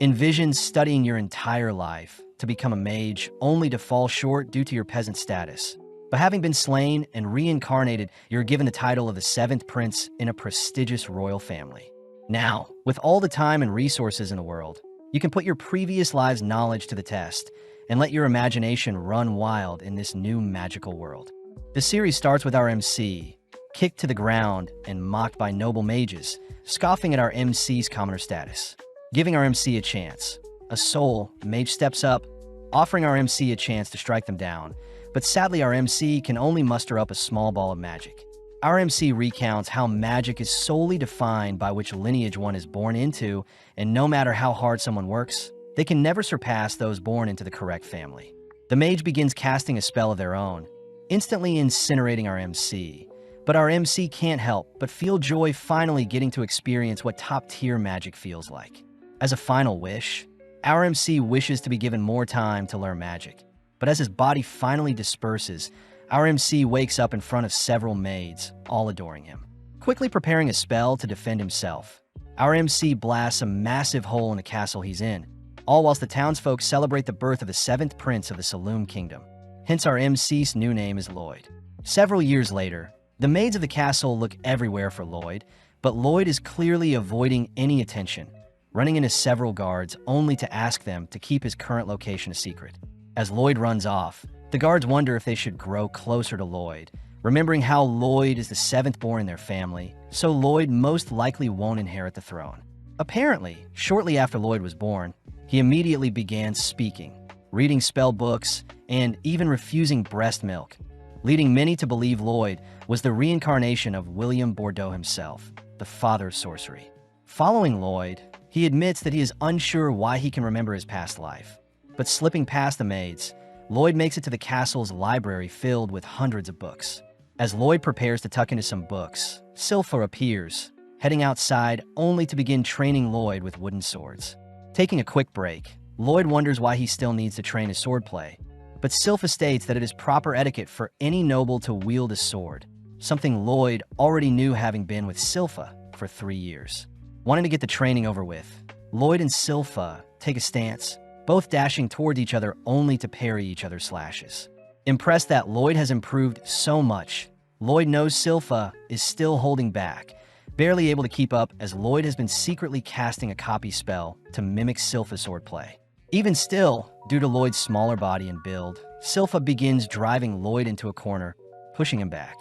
Envision studying your entire life to become a mage only to fall short due to your peasant status. But having been slain and reincarnated, you're given the title of the seventh prince in a prestigious royal family. Now, with all the time and resources in the world, you can put your previous lives' knowledge to the test and let your imagination run wild in this new magical world. The series starts with our MC, kicked to the ground and mocked by noble mages, scoffing at our MC's commoner status. Giving our MC a chance. A soul mage steps up, offering our MC a chance to strike them down, but sadly our MC can only muster up a small ball of magic. Our MC recounts how magic is solely defined by which lineage one is born into, and no matter how hard someone works, they can never surpass those born into the correct family. The mage begins casting a spell of their own, instantly incinerating our MC. But our MC can't help but feel joy finally getting to experience what top-tier magic feels like. As a final wish, our MC wishes to be given more time to learn magic. But as his body finally disperses, our MC wakes up in front of several maids, all adoring him. Quickly preparing a spell to defend himself, our MC blasts a massive hole in the castle he's in, all whilst the townsfolk celebrate the birth of the seventh prince of the Saloon Kingdom. Hence our MC's new name is Lloyd. Several years later, the maids of the castle look everywhere for Lloyd, but Lloyd is clearly avoiding any attention, running into several guards only to ask them to keep his current location a secret. As Lloyd runs off, the guards wonder if they should grow closer to Lloyd, remembering how Lloyd is the seventh born in their family, so Lloyd most likely won't inherit the throne. Apparently, shortly after Lloyd was born, he immediately began speaking, reading spell books, and even refusing breast milk, leading many to believe Lloyd was the reincarnation of William Bordeaux himself, the father of sorcery. Following Lloyd, he admits that he is unsure why he can remember his past life. But slipping past the maids, Lloyd makes it to the castle's library filled with hundreds of books. As Lloyd prepares to tuck into some books, Silpha appears, heading outside only to begin training Lloyd with wooden swords. Taking a quick break, Lloyd wonders why he still needs to train his swordplay. But Silpha states that it is proper etiquette for any noble to wield a sword, something Lloyd already knew having been with Silpha for 3 years. Wanting to get the training over with, Lloyd and Silpha take a stance, both dashing toward each other only to parry each other's slashes. Impressed that Lloyd has improved so much, Lloyd knows Silpha is still holding back, barely able to keep up as Lloyd has been secretly casting a copy spell to mimic Silpha's swordplay. Even still, due to Lloyd's smaller body and build, Silpha begins driving Lloyd into a corner, pushing him back.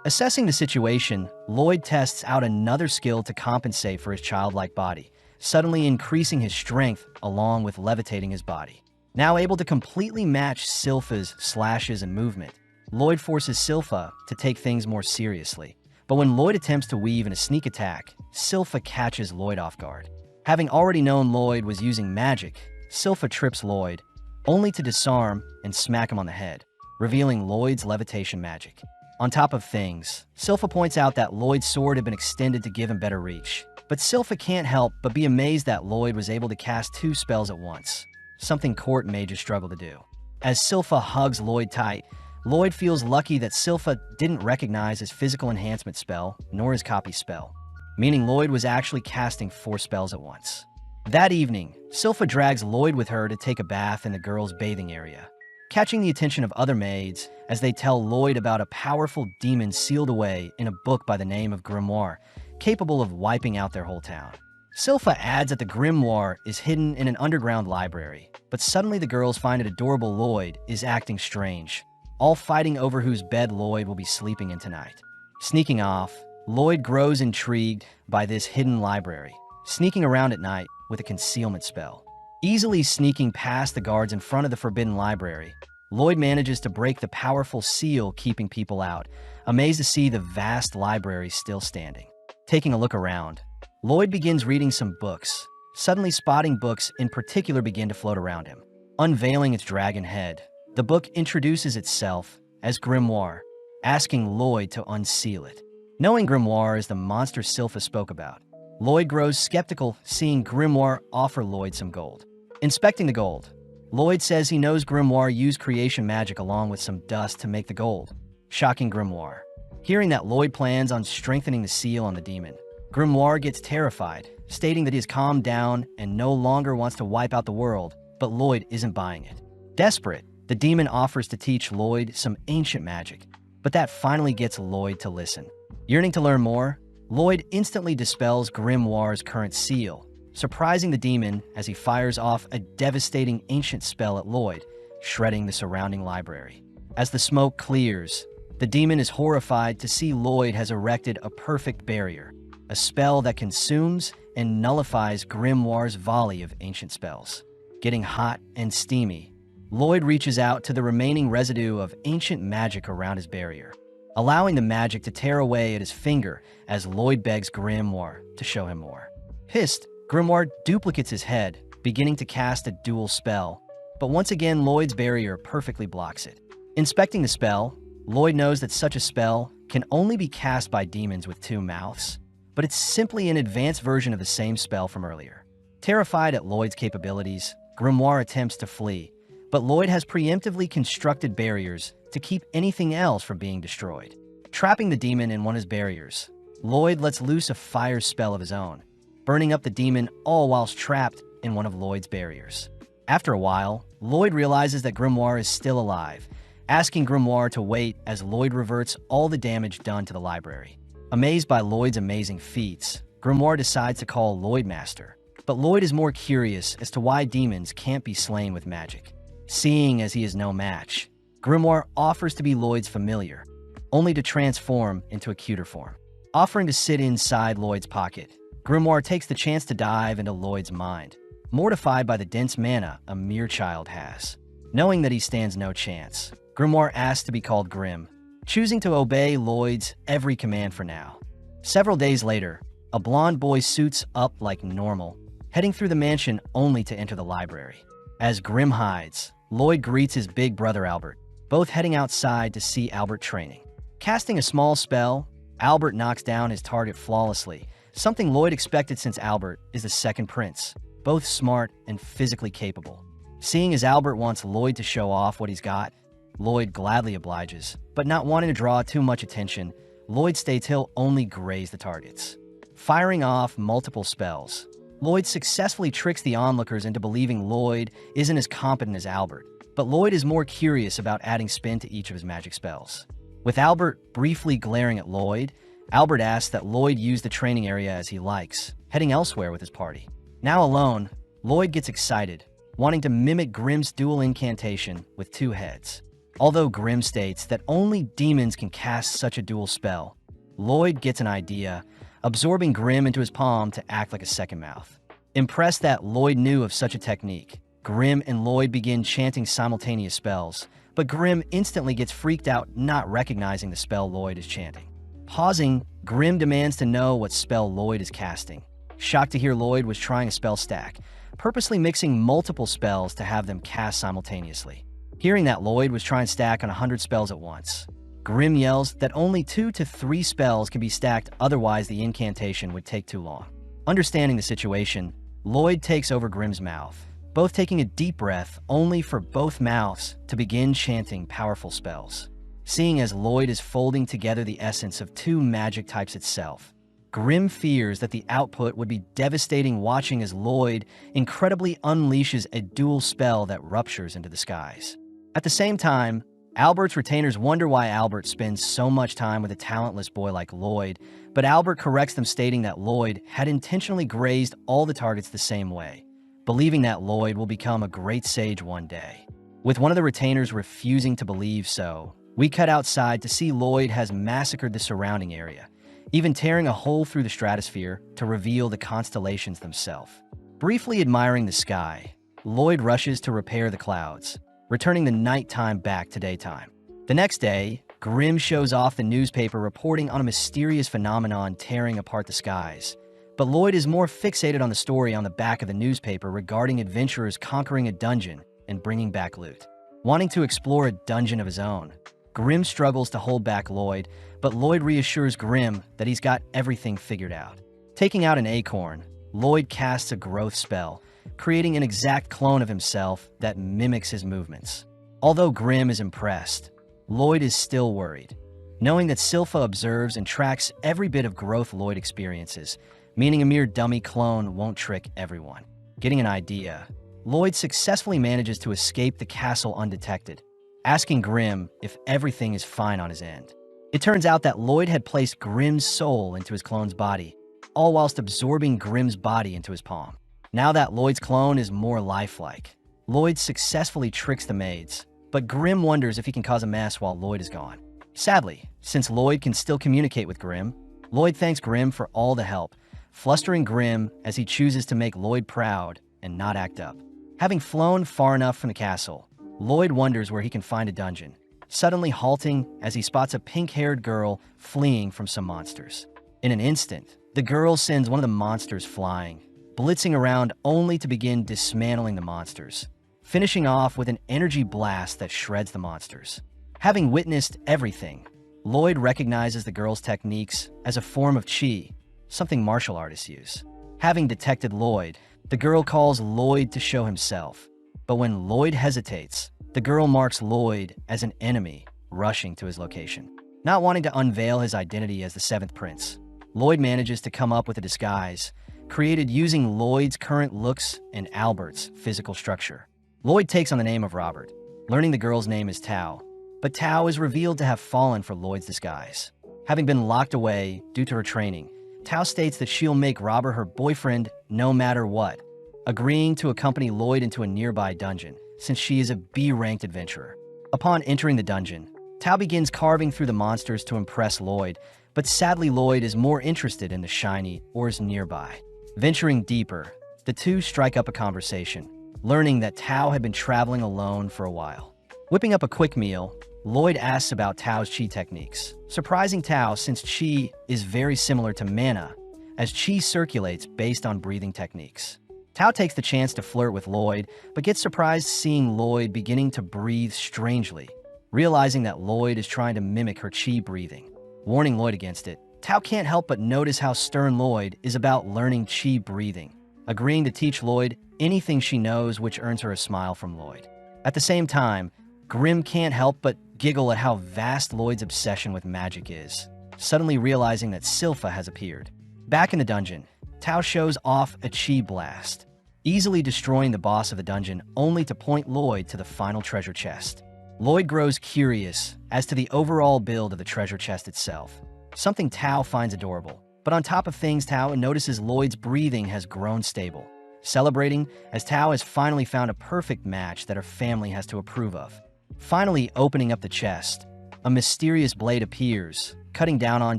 Assessing the situation, Lloyd tests out another skill to compensate for his childlike body, suddenly increasing his strength along with levitating his body. Now able to completely match Silpha's slashes and movement, Lloyd forces Silpha to take things more seriously. But when Lloyd attempts to weave in a sneak attack, Silpha catches Lloyd off guard. Having already known Lloyd was using magic, Silpha trips Lloyd, only to disarm and smack him on the head, revealing Lloyd's levitation magic. On top of things, Silpha points out that Lloyd's sword had been extended to give him better reach. But Silpha can't help but be amazed that Lloyd was able to cast 2 spells at once, something court mages struggle to do. As Silpha hugs Lloyd tight, Lloyd feels lucky that Silpha didn't recognize his physical enhancement spell nor his copy spell, meaning Lloyd was actually casting 4 spells at once. That evening, Silpha drags Lloyd with her to take a bath in the girls' bathing area, catching the attention of other maids as they tell Lloyd about a powerful demon sealed away in a book by the name of Grimoire, capable of wiping out their whole town. Silpha adds that the grimoire is hidden in an underground library, but suddenly the girls find it adorable Lloyd is acting strange, all fighting over whose bed Lloyd will be sleeping in tonight. Sneaking off, Lloyd grows intrigued by this hidden library, sneaking around at night with a concealment spell. Easily sneaking past the guards in front of the forbidden library, Lloyd manages to break the powerful seal keeping people out, amazed to see the vast library still standing. Taking a look around, Lloyd begins reading some books, suddenly spotting books in particular begin to float around him. Unveiling its dragon head, the book introduces itself as Grimoire, asking Lloyd to unseal it. Knowing Grimoire is the monster Silpha spoke about, Lloyd grows skeptical seeing Grimoire offer Lloyd some gold. Inspecting the gold, Lloyd says he knows Grimoire used creation magic along with some dust to make the gold, shocking Grimoire. Hearing that Lloyd plans on strengthening the seal on the demon, Grimoire gets terrified, stating that he has calmed down and no longer wants to wipe out the world, but Lloyd isn't buying it. Desperate, the demon offers to teach Lloyd some ancient magic, but that finally gets Lloyd to listen. Yearning to learn more, Lloyd instantly dispels Grimoire's current seal, surprising the demon as he fires off a devastating ancient spell at Lloyd, shredding the surrounding library. As the smoke clears, the demon is horrified to see Lloyd has erected a perfect barrier, a spell that consumes and nullifies Grimoire's volley of ancient spells. Getting hot and steamy, Lloyd reaches out to the remaining residue of ancient magic around his barrier, allowing the magic to tear away at his finger as Lloyd begs Grimoire to show him more. Pissed, Grimoire duplicates his head, beginning to cast a dual spell, but once again Lloyd's barrier perfectly blocks it. Inspecting the spell, Lloyd knows that such a spell can only be cast by demons with two mouths, but it's simply an advanced version of the same spell from earlier. Terrified at Lloyd's capabilities, Grimoire attempts to flee, but Lloyd has preemptively constructed barriers to keep anything else from being destroyed. Trapping the demon in one of his barriers, Lloyd lets loose a fire spell of his own, burning up the demon all whilst trapped in one of Lloyd's barriers. After a while, Lloyd realizes that Grimoire is still alive, asking Grimoire to wait as Lloyd reverts all the damage done to the library. Amazed by Lloyd's amazing feats, Grimoire decides to call Lloyd Master, but Lloyd is more curious as to why demons can't be slain with magic. Seeing as he is no match, Grimoire offers to be Lloyd's familiar, only to transform into a cuter form. Offering to sit inside Lloyd's pocket, Grimoire takes the chance to dive into Lloyd's mind, mortified by the dense mana a mere child has. Knowing that he stands no chance, Grimoire asks to be called Grim, choosing to obey Lloyd's every command for now. Several days later, a blonde boy suits up like normal, heading through the mansion only to enter the library. As Grim hides, Lloyd greets his big brother Albert, both heading outside to see Albert training. Casting a small spell, Albert knocks down his target flawlessly, something Lloyd expected since Albert is the second prince, both smart and physically capable. Seeing as Albert wants Lloyd to show off what he's got, Lloyd gladly obliges, but not wanting to draw too much attention, Lloyd states he'll only graze the targets. Firing off multiple spells, Lloyd successfully tricks the onlookers into believing Lloyd isn't as competent as Albert, but Lloyd is more curious about adding spin to each of his magic spells. With Albert briefly glaring at Lloyd, Albert asks that Lloyd use the training area as he likes, heading elsewhere with his party. Now alone, Lloyd gets excited, wanting to mimic Grimm's dual incantation with two heads. Although Grimm states that only demons can cast such a dual spell, Lloyd gets an idea, absorbing Grimm into his palm to act like a second mouth. Impressed that Lloyd knew of such a technique, Grimm and Lloyd begin chanting simultaneous spells, but Grimm instantly gets freaked out not recognizing the spell Lloyd is chanting. Pausing, Grimm demands to know what spell Lloyd is casting. Shocked to hear Lloyd was trying a spell stack, purposely mixing multiple spells to have them cast simultaneously. Hearing that Lloyd was trying to stack on 100 spells at once, Grimm yells that only 2 to 3 spells can be stacked, otherwise the incantation would take too long. Understanding the situation, Lloyd takes over Grimm's mouth, both taking a deep breath only for both mouths to begin chanting powerful spells. Seeing as Lloyd is folding together the essence of 2 magic types itself, Grimm fears that the output would be devastating, watching as Lloyd incredibly unleashes a dual spell that ruptures into the skies. At the same time, Albert's retainers wonder why Albert spends so much time with a talentless boy like Lloyd, but Albert corrects them, stating that Lloyd had intentionally grazed all the targets the same way, believing that Lloyd will become a great sage one day. With one of the retainers refusing to believe so, we cut outside to see Lloyd has massacred the surrounding area, even tearing a hole through the stratosphere to reveal the constellations themselves. Briefly admiring the sky, Lloyd rushes to repair the clouds, returning the nighttime back to daytime. The next day, Grimm shows off the newspaper reporting on a mysterious phenomenon tearing apart the skies. But Lloyd is more fixated on the story on the back of the newspaper regarding adventurers conquering a dungeon and bringing back loot. Wanting to explore a dungeon of his own, Grimm struggles to hold back Lloyd, but Lloyd reassures Grimm that he's got everything figured out. Taking out an acorn, Lloyd casts a growth spell, creating an exact clone of himself that mimics his movements. Although Grimm is impressed, Lloyd is still worried. knowing that Silpha observes and tracks every bit of growth Lloyd experiences, meaning a mere dummy clone won't trick everyone. Getting an idea, Lloyd successfully manages to escape the castle undetected, asking Grim if everything is fine on his end. It turns out that Lloyd had placed Grim's soul into his clone's body, all whilst absorbing Grim's body into his palm. Now that Lloyd's clone is more lifelike, Lloyd successfully tricks the maids, but Grim wonders if he can cause a mess while Lloyd is gone. Sadly, since Lloyd can still communicate with Grim, Lloyd thanks Grim for all the help, flustering Grim as he chooses to make Lloyd proud and not act up. Having flown far enough from the castle, Lloyd wonders where he can find a dungeon, suddenly halting as he spots a pink-haired girl fleeing from some monsters. In an instant, the girl sends one of the monsters flying, blitzing around only to begin dismantling the monsters, finishing off with an energy blast that shreds the monsters. Having witnessed everything, Lloyd recognizes the girl's techniques as a form of chi, something martial artists use. Having detected Lloyd, the girl calls Lloyd to show himself, but when Lloyd hesitates, the girl marks Lloyd as an enemy, rushing to his location. Not wanting to unveil his identity as the seventh prince, Lloyd manages to come up with a disguise, created using Lloyd's current looks and Albert's physical structure. Lloyd takes on the name of Robert, learning the girl's name is Tao, but Tao is revealed to have fallen for Lloyd's disguise. Having been locked away due to her training, Tao states that she'll make Robert her boyfriend no matter what, agreeing to accompany Lloyd into a nearby dungeon, since she is a B-ranked adventurer. Upon entering the dungeon, Tao begins carving through the monsters to impress Lloyd, but sadly Lloyd is more interested in the shiny ores nearby. Venturing deeper, the two strike up a conversation, learning that Tao had been traveling alone for a while. Whipping up a quick meal, Lloyd asks about Tao's chi techniques, surprising Tao since chi is very similar to mana, as chi circulates based on breathing techniques. Tao takes the chance to flirt with Lloyd, but gets surprised seeing Lloyd beginning to breathe strangely, realizing that Lloyd is trying to mimic her chi breathing. Warning Lloyd against it, Tao can't help but notice how stern Lloyd is about learning chi breathing, agreeing to teach Lloyd anything she knows, which earns her a smile from Lloyd. At the same time, Grim can't help but giggle at how vast Lloyd's obsession with magic is, suddenly realizing that Silpha has appeared. Back in the dungeon, Tao shows off a chi blast, easily destroying the boss of the dungeon only to point Lloyd to the final treasure chest. Lloyd grows curious as to the overall build of the treasure chest itself, something Tao finds adorable. But on top of things, Tao notices Lloyd's breathing has grown stable, celebrating as Tao has finally found a perfect match that her family has to approve of. Finally opening up the chest, a mysterious blade appears, cutting down on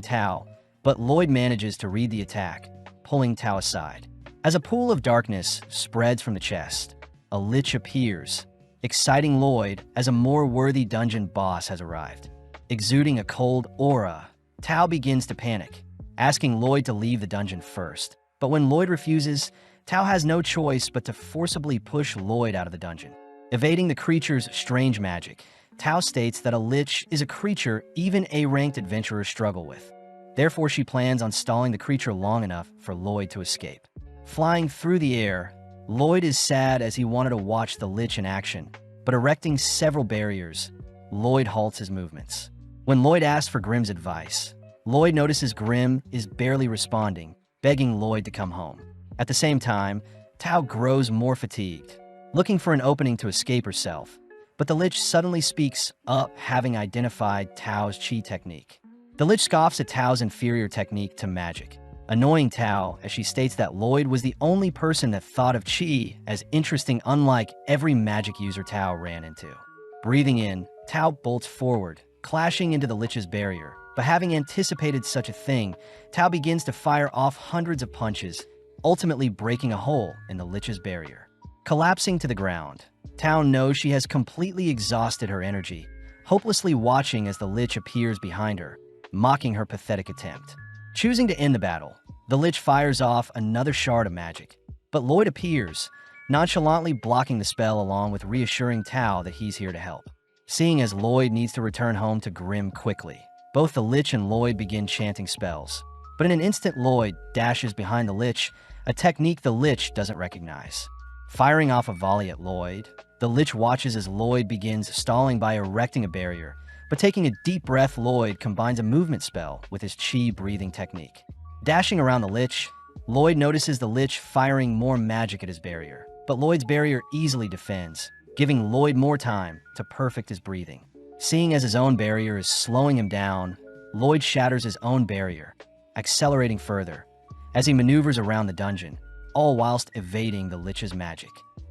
Tao, but Lloyd manages to read the attack, pulling Tao aside. As a pool of darkness spreads from the chest, a lich appears, exciting Lloyd as a more worthy dungeon boss has arrived. Exuding a cold aura, Tao begins to panic, asking Lloyd to leave the dungeon first. But when Lloyd refuses, Tao has no choice but to forcibly push Lloyd out of the dungeon. Evading the creature's strange magic, Tao states that a lich is a creature even A-ranked adventurers struggle with. Therefore, she plans on stalling the creature long enough for Lloyd to escape. Flying through the air, Lloyd is sad as he wanted to watch the lich in action, but erecting several barriers, Lloyd halts his movements. When Lloyd asks for Grim's advice, Lloyd notices Grim is barely responding, begging Lloyd to come home. At the same time, Tao grows more fatigued, looking for an opening to escape herself, but the lich suddenly speaks up, having identified Tao's chi technique. The lich scoffs at Tao's inferior technique to magic, annoying Tao as she states that Lloyd was the only person that thought of chi as interesting, unlike every magic user Tao ran into. Breathing in, Tao bolts forward, clashing into the lich's barrier, but having anticipated such a thing, Tao begins to fire off hundreds of punches, ultimately breaking a hole in the lich's barrier. Collapsing to the ground, Tao knows she has completely exhausted her energy, hopelessly watching as the lich appears behind her, mocking her pathetic attempt. Choosing to end the battle, the lich fires off another shard of magic, but Lloyd appears, nonchalantly blocking the spell along with reassuring Tao that he's here to help. Seeing as Lloyd needs to return home to Grim quickly, both the lich and Lloyd begin chanting spells. But in an instant, Lloyd dashes behind the lich, a technique the lich doesn't recognize. Firing off a volley at Lloyd, the lich watches as Lloyd begins stalling by erecting a barrier, But taking a deep breath, Lloyd combines a movement spell with his chi breathing technique. Dashing around the Lich, Lloyd notices the Lich firing more magic at his barrier, but Lloyd's barrier easily defends, giving Lloyd more time to perfect his breathing. Seeing as his own barrier is slowing him down, Lloyd shatters his own barrier, accelerating further as he maneuvers around the dungeon, all whilst evading the Lich's magic.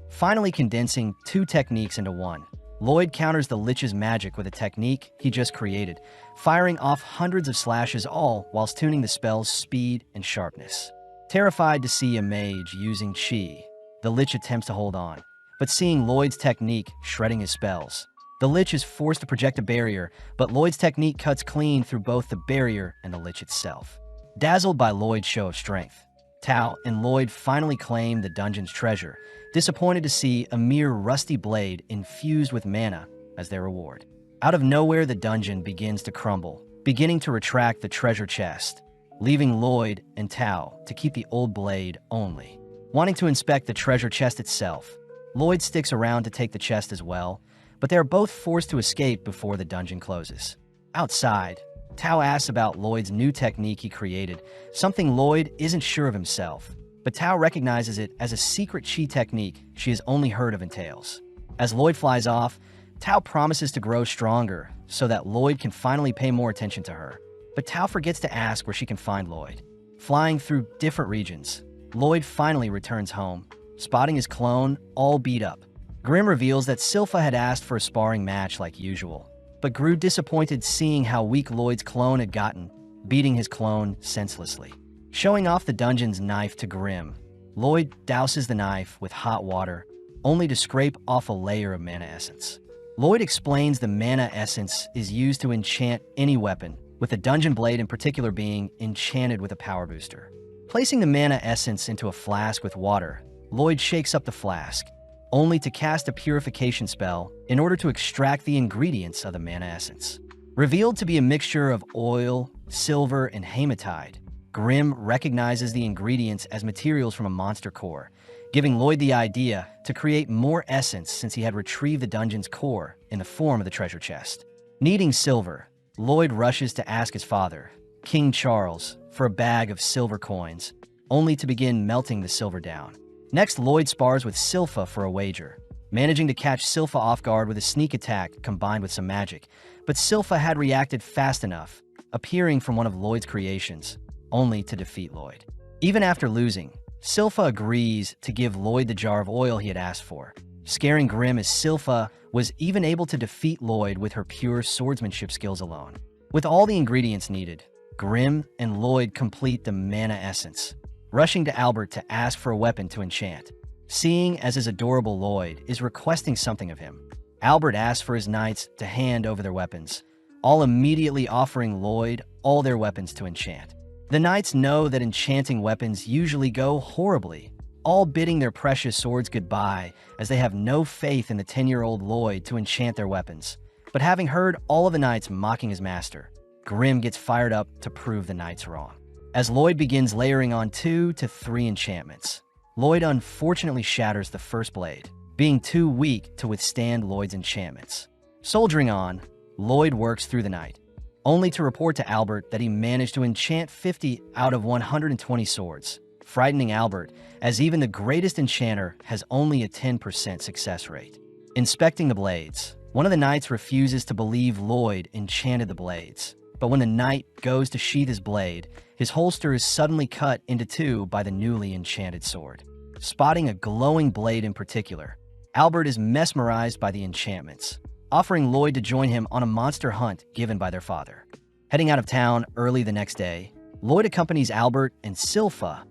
Finally condensing two techniques into one, Lloyd counters the Lich's magic with a technique he just created, firing off hundreds of slashes, all whilst tuning the spell's speed and sharpness. Terrified to see a mage using chi, the Lich attempts to hold on, but seeing Lloyd's technique shredding his spells, the Lich is forced to project a barrier, but Lloyd's technique cuts clean through both the barrier and the Lich itself. Dazzled by Lloyd's show of strength, Tao and Lloyd finally claim the dungeon's treasure, disappointed to see a mere rusty blade infused with mana as their reward. Out of nowhere, the dungeon begins to crumble, beginning to retract the treasure chest, leaving Lloyd and Tao to keep the old blade only. Wanting to inspect the treasure chest itself, Lloyd sticks around to take the chest as well, but they are both forced to escape before the dungeon closes. Outside, Tao asks about Lloyd's new technique he created, something Lloyd isn't sure of himself, but Tao recognizes it as a secret chi technique she has only heard of in tales. As Lloyd flies off, Tao promises to grow stronger so that Lloyd can finally pay more attention to her, but Tao forgets to ask where she can find Lloyd. Flying through different regions, Lloyd finally returns home, spotting his clone all beat up. Grimm reveals that Silpha had asked for a sparring match like usual, but grew disappointed seeing how weak Lloyd's clone had gotten, beating his clone senselessly. Showing off the dungeon's knife to Grimm, Lloyd douses the knife with hot water, only to scrape off a layer of mana essence. Lloyd explains the mana essence is used to enchant any weapon, with the dungeon blade in particular being enchanted with a power booster. Placing the mana essence into a flask with water, Lloyd shakes up the flask, only to cast a purification spell in order to extract the ingredients of the mana essence. Revealed to be a mixture of oil, silver, and hematite, Grimm recognizes the ingredients as materials from a monster core, giving Lloyd the idea to create more essence since he had retrieved the dungeon's core in the form of the treasure chest. Needing silver, Lloyd rushes to ask his father, King Charles, for a bag of silver coins, only to begin melting the silver down. Next, Lloyd spars with Silpha for a wager, managing to catch Silpha off guard with a sneak attack combined with some magic, but Silpha had reacted fast enough, appearing from one of Lloyd's creations, only to defeat Lloyd. Even after losing, Silpha agrees to give Lloyd the jar of oil he had asked for, scaring Grimm as Silpha was even able to defeat Lloyd with her pure swordsmanship skills alone. With all the ingredients needed, Grimm and Lloyd complete the mana essence, rushing to Albert to ask for a weapon to enchant. Seeing as his adorable Lloyd is requesting something of him, Albert asks for his knights to hand over their weapons, all immediately offering Lloyd all their weapons to enchant. The knights know that enchanting weapons usually go horribly, all bidding their precious swords goodbye as they have no faith in the 10-year-old Lloyd to enchant their weapons. But having heard all of the knights mocking his master, Grimm gets fired up to prove the knights wrong. As Lloyd begins layering on 2 to 3 enchantments, Lloyd unfortunately shatters the first blade, being too weak to withstand Lloyd's enchantments. Soldiering on, Lloyd works through the night, only to report to Albert that he managed to enchant 50 out of 120 swords, frightening Albert as even the greatest enchanter has only a 10% success rate. Inspecting the blades, one of the knights refuses to believe Lloyd enchanted the blades, but when the knight goes to sheath his blade, his holster is suddenly cut into 2 by the newly enchanted sword. Spotting a glowing blade in particular, Albert is mesmerized by the enchantments, offering Lloyd to join him on a monster hunt given by their father. Heading out of town early the next day, Lloyd accompanies Albert and Silpha,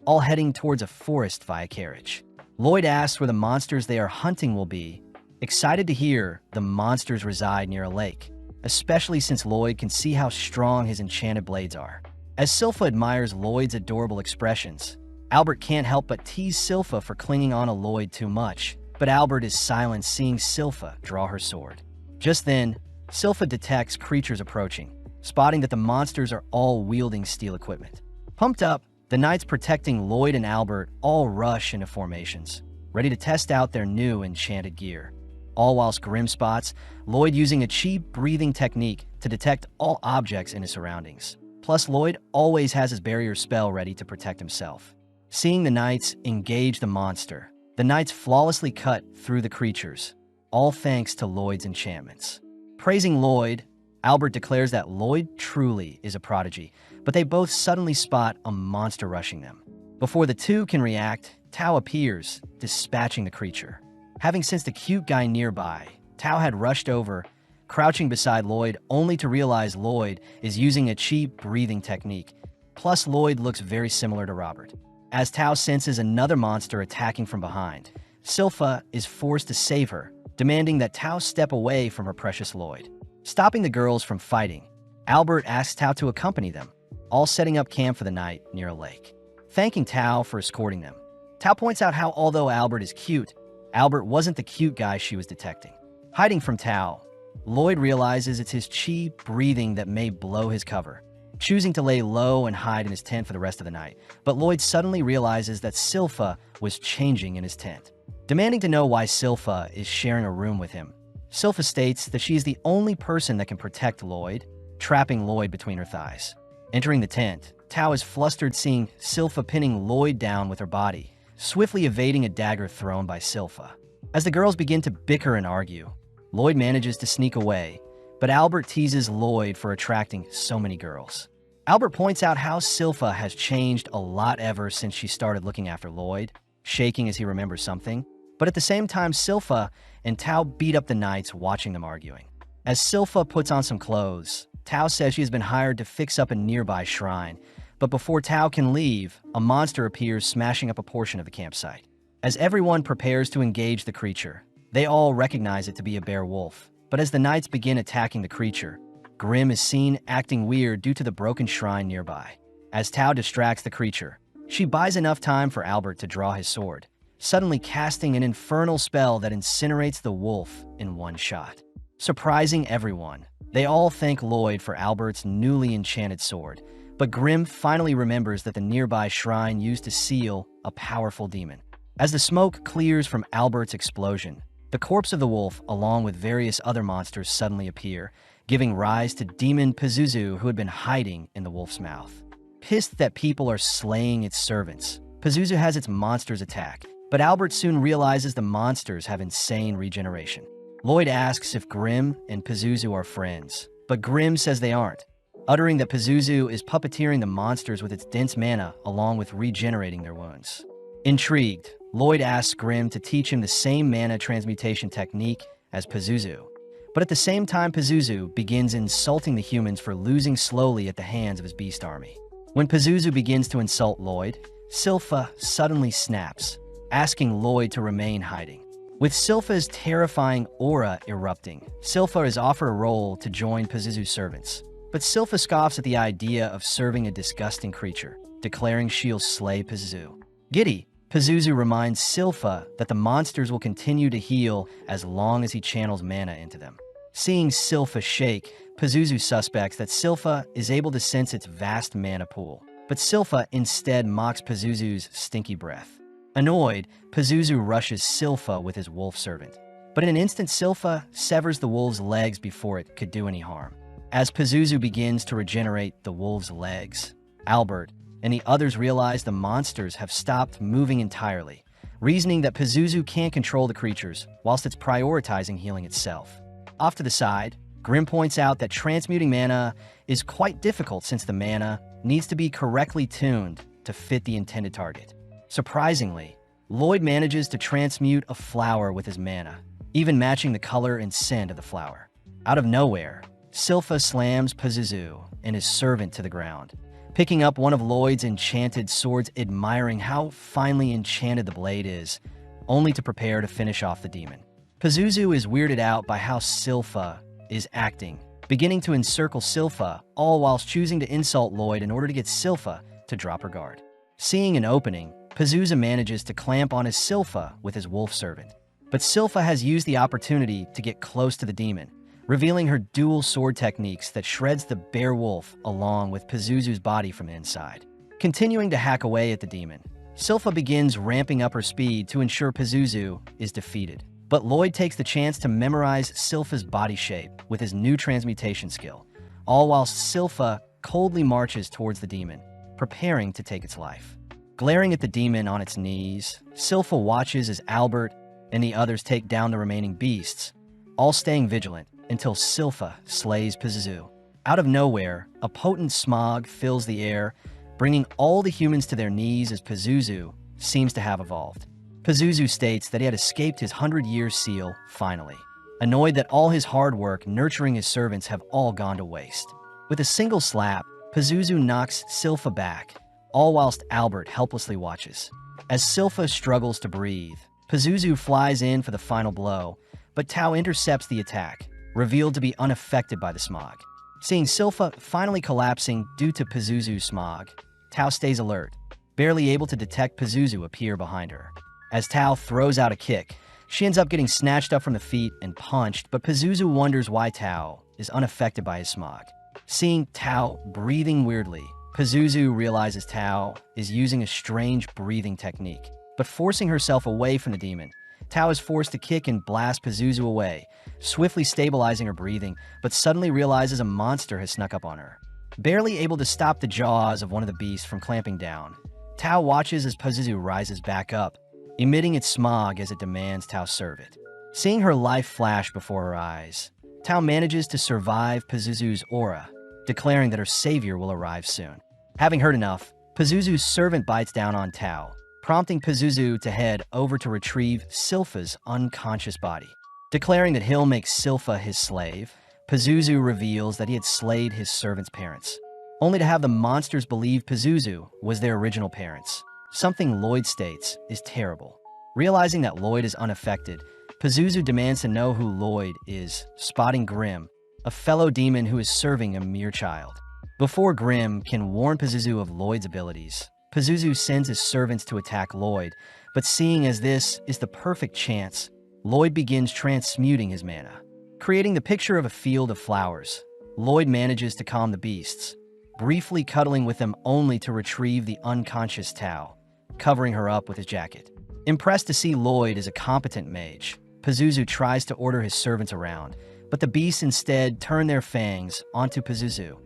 all heading towards a forest via carriage. Lloyd asks where the monsters they are hunting will be, excited to hear the monsters reside near a lake, especially since Lloyd can see how strong his enchanted blades are. As Silpha admires Lloyd's adorable expressions, Albert can't help but tease Silpha for clinging on to Lloyd too much, but Albert is silent seeing Silpha draw her sword. Just then, Silpha detects creatures approaching, spotting that the monsters are all wielding steel equipment. Pumped up, the knights protecting Lloyd and Albert all rush into formations, ready to test out their new enchanted gear. all whilst Grim spots Lloyd using a chi breathing technique to detect all objects in his surroundings. Plus, Lloyd always has his barrier spell ready to protect himself. Seeing the knights engage the monster, the knights flawlessly cut through the creatures, all thanks to Lloyd's enchantments. Praising Lloyd, Albert declares that Lloyd truly is a prodigy, but they both suddenly spot a monster rushing them. Before the two can react, Tao appears, dispatching the creature. Having sensed a cute guy nearby, Tao had rushed over, crouching beside Lloyd only to realize Lloyd is using a chi breathing technique. Plus, Lloyd looks very similar to Robert. As Tao senses another monster attacking from behind, Silpha is forced to save her, demanding that Tao step away from her precious Lloyd. Stopping the girls from fighting, Albert asks Tao to accompany them, all setting up camp for the night near a lake. Thanking Tao for escorting them, Tao points out how although Albert is cute, Albert wasn't the cute guy she was detecting. Hiding from Tao, Lloyd realizes it's his chi breathing that may blow his cover, choosing to lay low and hide in his tent for the rest of the night. But Lloyd suddenly realizes that Silpha was changing in his tent. Demanding to know why Silpha is sharing a room with him, Silpha states that she is the only person that can protect Lloyd, trapping Lloyd between her thighs. Entering the tent, Tao is flustered seeing Silpha pinning Lloyd down with her body, swiftly evading a dagger thrown by Silpha. As the girls begin to bicker and argue, Lloyd manages to sneak away, but Albert teases Lloyd for attracting so many girls. Albert points out how Silpha has changed a lot ever since she started looking after Lloyd, shaking as he remembers something. But at the same time, Silpha and Tao beat up the knights watching them arguing. As Silpha puts on some clothes, Tao says she has been hired to fix up a nearby shrine, but before Tao can leave, a monster appears smashing up a portion of the campsite. As everyone prepares to engage the creature, they all recognize it to be a bear wolf. But as the knights begin attacking the creature, Grim is seen acting weird due to the broken shrine nearby. As Tao distracts the creature, she buys enough time for Albert to draw his sword, suddenly casting an infernal spell that incinerates the wolf in one shot. Surprising everyone, they all thank Lloyd for Albert's newly enchanted sword, but Grim finally remembers that the nearby shrine used to seal a powerful demon. As the smoke clears from Albert's explosion, the corpse of the wolf, along with various other monsters, suddenly appear, giving rise to Demon Pazuzu, who had been hiding in the wolf's mouth. Pissed that people are slaying its servants, Pazuzu has its monsters attack, but Albert soon realizes the monsters have insane regeneration. Lloyd asks if Grim and Pazuzu are friends, but Grim says they aren't, uttering that Pazuzu is puppeteering the monsters with its dense mana along with regenerating their wounds. Intrigued, Lloyd asks Grim to teach him the same mana transmutation technique as Pazuzu. But at the same time, Pazuzu begins insulting the humans for losing slowly at the hands of his beast army. When Pazuzu begins to insult Lloyd, Silpha suddenly snaps, asking Lloyd to remain hiding. With Silpha's terrifying aura erupting, Silpha is offered a role to join Pazuzu's servants. But Silpha scoffs at the idea of serving a disgusting creature, declaring she'll slay Pazuzu. Giddy, Pazuzu reminds Silpha that the monsters will continue to heal as long as he channels mana into them. Seeing Silpha shake, Pazuzu suspects that Silpha is able to sense its vast mana pool, but Silpha instead mocks Pazuzu's stinky breath. Annoyed, Pazuzu rushes Silpha with his wolf servant, but in an instant Silpha severs the wolf's legs before it could do any harm. As Pazuzu begins to regenerate the wolf's legs, Albert and the others realize the monsters have stopped moving entirely, reasoning that Pazuzu can't control the creatures whilst it's prioritizing healing itself. Off to the side, Grim points out that transmuting mana is quite difficult since the mana needs to be correctly tuned to fit the intended target. Surprisingly, Lloyd manages to transmute a flower with his mana, even matching the color and scent of the flower. Out of nowhere, Silpha slams Pazuzu and his servant to the ground, picking up one of Lloyd's enchanted swords, admiring how finely enchanted the blade is, only to prepare to finish off the demon. Pazuzu is weirded out by how Silpha is acting, beginning to encircle Silpha, all whilst choosing to insult Lloyd in order to get Silpha to drop her guard. Seeing an opening, Pazuzu manages to clamp on his Silpha with his wolf servant, but Silpha has used the opportunity to get close to the demon, revealing her dual sword techniques that shreds the bear wolf along with Pazuzu's body from inside. Continuing to hack away at the demon, Silpha begins ramping up her speed to ensure Pazuzu is defeated. But Lloyd takes the chance to memorize Silpha's body shape with his new transmutation skill, all whilst Silpha coldly marches towards the demon, preparing to take its life. Glaring at the demon on its knees, Silpha watches as Albert and the others take down the remaining beasts, all staying vigilant until Silpha slays Pazuzu. Out of nowhere, a potent smog fills the air, bringing all the humans to their knees as Pazuzu seems to have evolved. Pazuzu states that he had escaped his 100-year seal, finally, annoyed that all his hard work nurturing his servants have all gone to waste. With a single slap, Pazuzu knocks Silpha back, all whilst Albert helplessly watches. As Silpha struggles to breathe, Pazuzu flies in for the final blow, but Tao intercepts the attack, revealed to be unaffected by the smog. Seeing Silpha finally collapsing due to Pazuzu's smog, Tao stays alert, barely able to detect Pazuzu appear behind her. As Tao throws out a kick, she ends up getting snatched up from the feet and punched, but Pazuzu wonders why Tao is unaffected by his smog. Seeing Tao breathing weirdly, Pazuzu realizes Tao is using a strange breathing technique, but forcing herself away from the demon. Tao is forced to kick and blast Pazuzu away, swiftly stabilizing her breathing, but suddenly realizes a monster has snuck up on her. Barely able to stop the jaws of one of the beasts from clamping down, Tao watches as Pazuzu rises back up, emitting its smog as it demands Tao serve it. Seeing her life flash before her eyes, Tao manages to survive Pazuzu's aura, declaring that her savior will arrive soon. Having heard enough, Pazuzu's servant bites down on Tao, prompting Pazuzu to head over to retrieve Silpha's unconscious body. Declaring that he'll make Silpha his slave, Pazuzu reveals that he had slayed his servant's parents, only to have the monsters believe Pazuzu was their original parents. Something Lloyd states is terrible. Realizing that Lloyd is unaffected, Pazuzu demands to know who Lloyd is, spotting Grim, a fellow demon who is serving a mere child. Before Grim can warn Pazuzu of Lloyd's abilities, Pazuzu sends his servants to attack Lloyd, but seeing as this is the perfect chance, Lloyd begins transmuting his mana. Creating the picture of a field of flowers, Lloyd manages to calm the beasts, briefly cuddling with them only to retrieve the unconscious Tao, covering her up with his jacket. Impressed to see Lloyd as a competent mage, Pazuzu tries to order his servants around, but the beasts instead turn their fangs onto Pazuzu,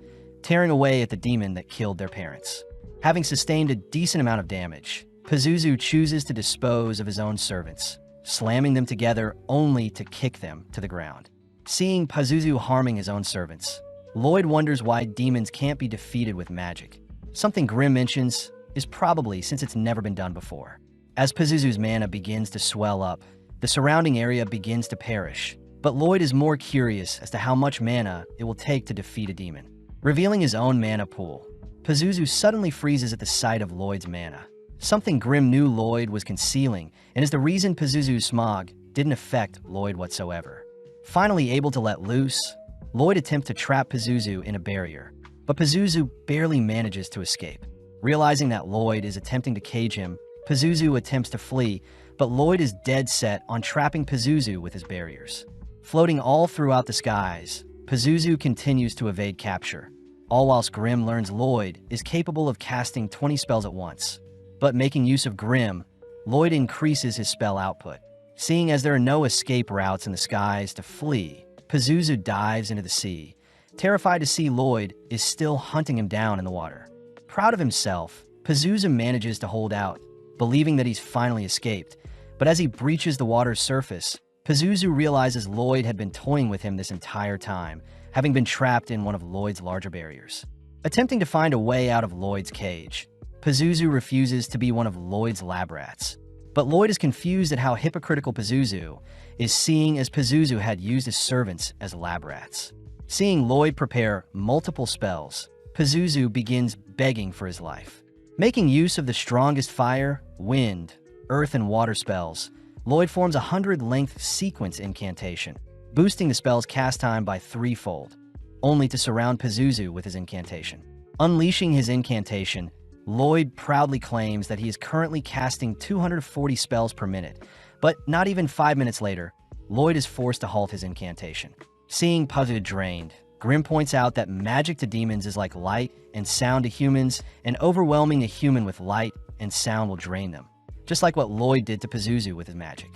tearing away at the demon that killed their parents. Having sustained a decent amount of damage, Pazuzu chooses to dispose of his own servants, slamming them together only to kick them to the ground. Seeing Pazuzu harming his own servants, Lloyd wonders why demons can't be defeated with magic. Something Grim mentions is probably since it's never been done before. As Pazuzu's mana begins to swell up, the surrounding area begins to perish, but Lloyd is more curious as to how much mana it will take to defeat a demon. Revealing his own mana pool, Pazuzu suddenly freezes at the sight of Lloyd's mana, something Grim knew Lloyd was concealing and is the reason Pazuzu's smog didn't affect Lloyd whatsoever. Finally able to let loose, Lloyd attempts to trap Pazuzu in a barrier, but Pazuzu barely manages to escape. Realizing that Lloyd is attempting to cage him, Pazuzu attempts to flee, but Lloyd is dead set on trapping Pazuzu with his barriers. Floating all throughout the skies, Pazuzu continues to evade capture, all whilst Grim learns Lloyd is capable of casting 20 spells at once. But making use of Grim, Lloyd increases his spell output. Seeing as there are no escape routes in the skies to flee, Pazuzu dives into the sea, terrified to see Lloyd is still hunting him down in the water. Proud of himself, Pazuzu manages to hold out, believing that he's finally escaped, but as he breaches the water's surface, Pazuzu realizes Lloyd had been toying with him this entire time, having been trapped in one of Lloyd's larger barriers. Attempting to find a way out of Lloyd's cage, Pazuzu refuses to be one of Lloyd's lab rats. But Lloyd is confused at how hypocritical Pazuzu is, seeing as Pazuzu had used his servants as lab rats. Seeing Lloyd prepare multiple spells, Pazuzu begins begging for his life. Making use of the strongest fire, wind, earth, and water spells, Lloyd forms a 100-length sequence incantation, boosting the spell's cast time by 3-fold, only to surround Pazuzu with his incantation. Unleashing his incantation, Lloyd proudly claims that he is currently casting 240 spells per minute, but not even 5 minutes later, Lloyd is forced to halt his incantation. Seeing Pazuzu drained, Grim points out that magic to demons is like light and sound to humans, and overwhelming a human with light and sound will drain them, just like what Lloyd did to Pazuzu with his magic.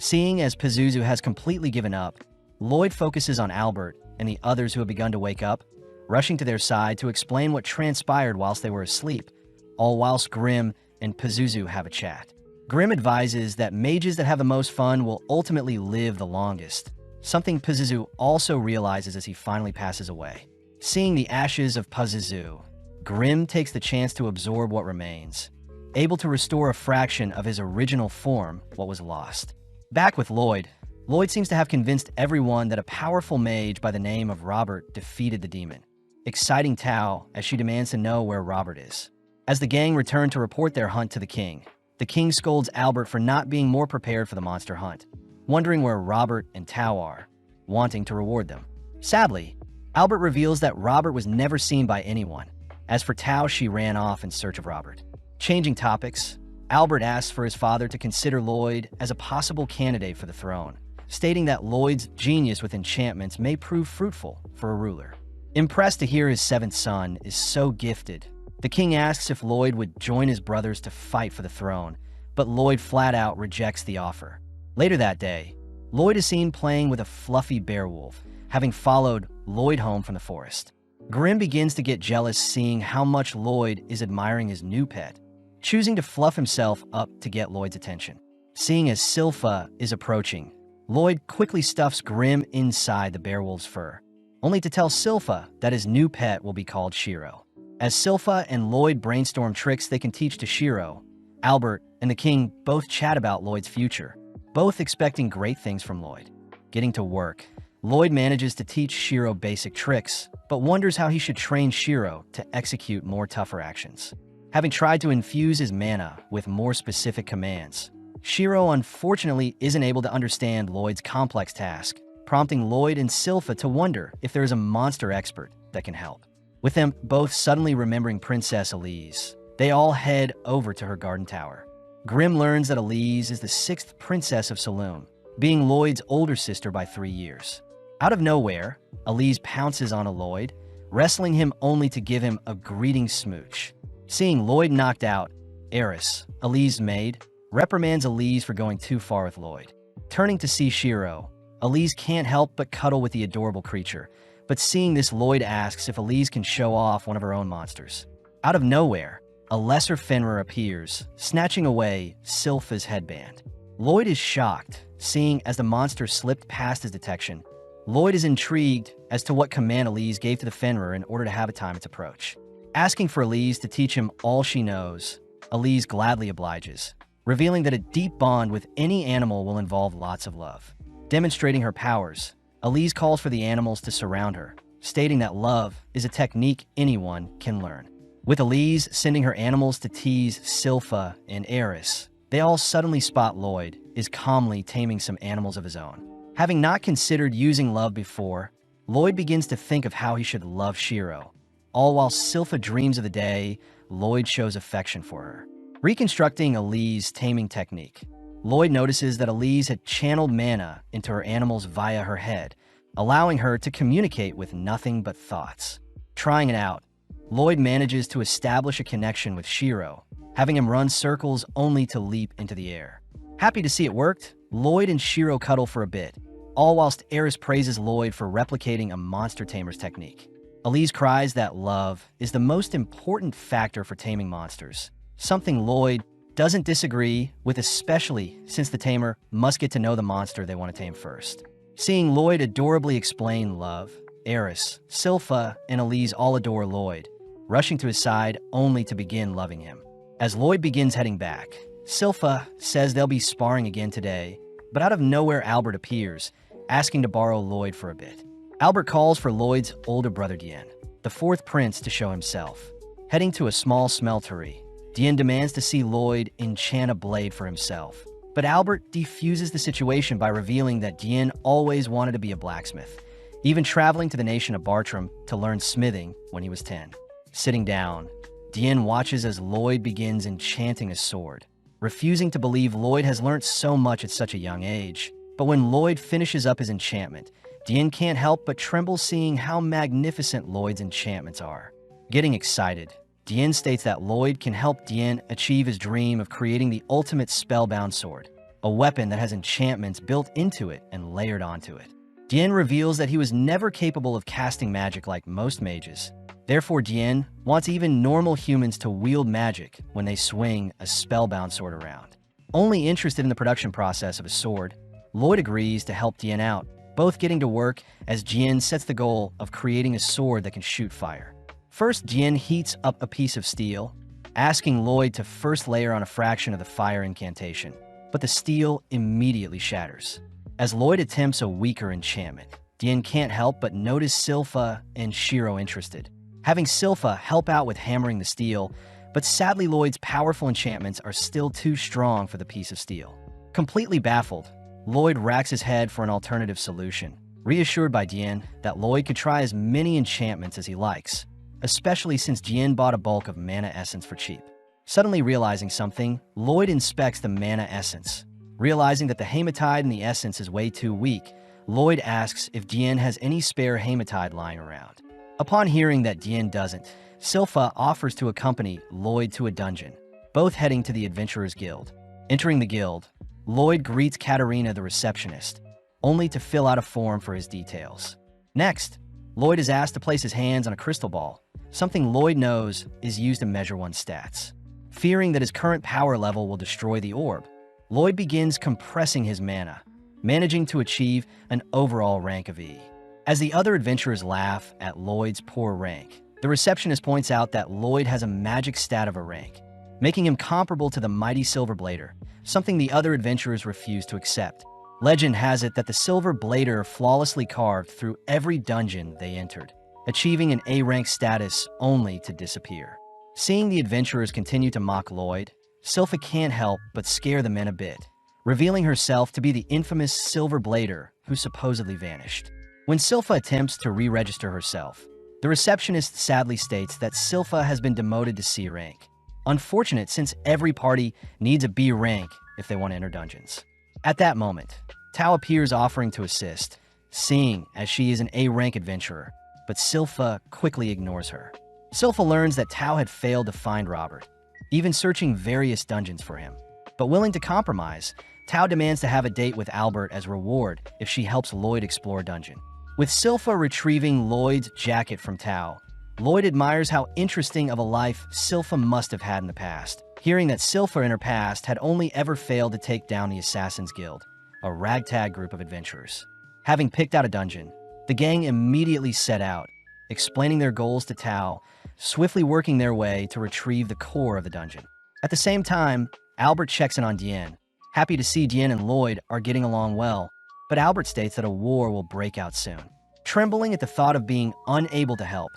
Seeing as Pazuzu has completely given up, Lloyd focuses on Albert and the others who have begun to wake up, rushing to their side to explain what transpired whilst they were asleep, all whilst Grimm and Pazuzu have a chat. Grimm advises that mages that have the most fun will ultimately live the longest, something Pazuzu also realizes as he finally passes away. Seeing the ashes of Pazuzu, Grimm takes the chance to absorb what remains, able to restore a fraction of his original form, what was lost. Back with Lloyd, Lloyd seems to have convinced everyone that a powerful mage by the name of Robert defeated the demon, exciting Tao as she demands to know where Robert is. As the gang return to report their hunt to the king scolds Albert for not being more prepared for the monster hunt, wondering where Robert and Tao are, wanting to reward them. Sadly, Albert reveals that Robert was never seen by anyone. As for Tao, she ran off in search of Robert. Changing topics, Albert asks for his father to consider Lloyd as a possible candidate for the throne, stating that Lloyd's genius with enchantments may prove fruitful for a ruler. Impressed to hear his seventh son is so gifted, the king asks if Lloyd would join his brothers to fight for the throne, but Lloyd flat out rejects the offer. Later that day, Lloyd is seen playing with a fluffy beowulf, having followed Lloyd home from the forest. Grimm begins to get jealous seeing how much Lloyd is admiring his new pet, choosing to fluff himself up to get Lloyd's attention. Seeing as Silpha is approaching, Lloyd quickly stuffs Grimm inside the beowulf's fur, only to tell Silpha that his new pet will be called Shiro. As Silpha and Lloyd brainstorm tricks they can teach to Shiro, Albert and the king both chat about Lloyd's future, both expecting great things from Lloyd. Getting to work, Lloyd manages to teach Shiro basic tricks, but wonders how he should train Shiro to execute more tougher actions. Having tried to infuse his mana with more specific commands, Shiro unfortunately isn't able to understand Lloyd's complex task, prompting Lloyd and Silpha to wonder if there is a monster expert that can help. With them both suddenly remembering Princess Elise, they all head over to her garden tower. Grimm learns that Elise is the 6th princess of Saloon, being Lloyd's older sister by 3 years. Out of nowhere, Elise pounces on Lloyd, wrestling him only to give him a greeting smooch. Seeing Lloyd knocked out, Eris, Elise's maid, reprimands Elise for going too far with Lloyd. Turning to see Shiro, Elise can't help but cuddle with the adorable creature, but seeing this, Lloyd asks if Elise can show off one of her own monsters. Out of nowhere, a lesser Fenrir appears, snatching away Silpha's headband. Lloyd is shocked, seeing as the monster slipped past his detection. Lloyd is intrigued as to what command Elise gave to the Fenrir in order to have it time its approach. Asking for Elise to teach him all she knows, Elise gladly obliges, revealing that a deep bond with any animal will involve lots of love. Demonstrating her powers, Elise calls for the animals to surround her, stating that love is a technique anyone can learn. With Elise sending her animals to tease Silpha and Eris, they all suddenly spot Lloyd is calmly taming some animals of his own. Having not considered using love before, Lloyd begins to think of how he should love Shiro, all while Silpha dreams of the day Lloyd shows affection for her. Reconstructing Elise's taming technique, Lloyd notices that Elise had channeled mana into her animals via her head, allowing her to communicate with nothing but thoughts. Trying it out, Lloyd manages to establish a connection with Shiro, having him run circles only to leap into the air. Happy to see it worked, Lloyd and Shiro cuddle for a bit, all whilst Eris praises Lloyd for replicating a monster tamer's technique. Elise cries that love is the most important factor for taming monsters, something Lloyd doesn't disagree with, especially since the tamer must get to know the monster they want to tame first. Seeing Lloyd adorably explain love, Eris, Silpha, and Elise all adore Lloyd, rushing to his side only to begin loving him. As Lloyd begins heading back, Silpha says they'll be sparring again today, but out of nowhere Albert appears, asking to borrow Lloyd for a bit. Albert calls for Lloyd's older brother Dien, the 4th prince, to show himself. Heading to a small smeltery, Dien demands to see Lloyd enchant a blade for himself, but Albert defuses the situation by revealing that Dien always wanted to be a blacksmith, even traveling to the nation of Bartram to learn smithing when he was 10. Sitting down, Dien watches as Lloyd begins enchanting a sword, refusing to believe Lloyd has learned so much at such a young age. But when Lloyd finishes up his enchantment, Dien can't help but tremble seeing how magnificent Lloyd's enchantments are. Getting excited, Dien states that Lloyd can help Dien achieve his dream of creating the ultimate spellbound sword. a weapon that has enchantments built into it and layered onto it. Dian reveals that he was never capable of casting magic like most mages. Therefore, Dian wants even normal humans to wield magic when they swing a spellbound sword around. Only interested in the production process of a sword, Lloyd agrees to help Dian out, both getting to work as Dian sets the goal of creating a sword that can shoot fire. First, Dian heats up a piece of steel, asking Lloyd to first layer on a fraction of the fire incantation, but the steel immediately shatters. As Lloyd attempts a weaker enchantment, Dian can't help but notice Silpha and Shiro interested, having Silpha help out with hammering the steel, but sadly Lloyd's powerful enchantments are still too strong for the piece of steel. Completely baffled, Lloyd racks his head for an alternative solution, reassured by Dian that Lloyd could try as many enchantments as he likes, especially since Dian bought a bulk of mana essence for cheap. Suddenly realizing something, Lloyd inspects the mana essence. Realizing that the hematite in the essence is way too weak, Lloyd asks if Dian has any spare hematite lying around. Upon hearing that Dian doesn't, Silpha offers to accompany Lloyd to a dungeon, both heading to the Adventurers Guild. Entering the guild, Lloyd greets Katarina the receptionist, only to fill out a form for his details. Next, Lloyd is asked to place his hands on a crystal ball, something Lloyd knows is used to measure one's stats. Fearing that his current power level will destroy the orb, Lloyd begins compressing his mana, managing to achieve an overall rank of E. As the other adventurers laugh at Lloyd's poor rank, the receptionist points out that Lloyd has a magic stat of a rank, making him comparable to the mighty Silver Blader, something the other adventurers refuse to accept. Legend has it that the Silver Blader flawlessly carved through every dungeon they entered, achieving an A-rank status only to disappear. Seeing the adventurers continue to mock Lloyd, Silpha can't help but scare the men a bit, revealing herself to be the infamous Silver Blader who supposedly vanished. When Silpha attempts to re-register herself, the receptionist sadly states that Silpha has been demoted to C rank. Unfortunate since every party needs a B rank if they want to enter dungeons. At that moment, Tao appears offering to assist, seeing as she is an A rank adventurer, but Silpha quickly ignores her. Silpha learns that Tao had failed to find Robert, even searching various dungeons for him. But willing to compromise, Tao demands to have a date with Albert as reward if she helps Lloyd explore a dungeon. With Silpha retrieving Lloyd's jacket from Tao, Lloyd admires how interesting of a life Silpha must have had in the past, hearing that Silpha in her past had only ever failed to take down the Assassin's Guild, a ragtag group of adventurers. Having picked out a dungeon, the gang immediately set out, explaining their goals to Tao, swiftly working their way to retrieve the core of the dungeon. At the same time, Albert checks in on Dian, happy to see Dian and Lloyd are getting along well, but Albert states that a war will break out soon. Trembling at the thought of being unable to help,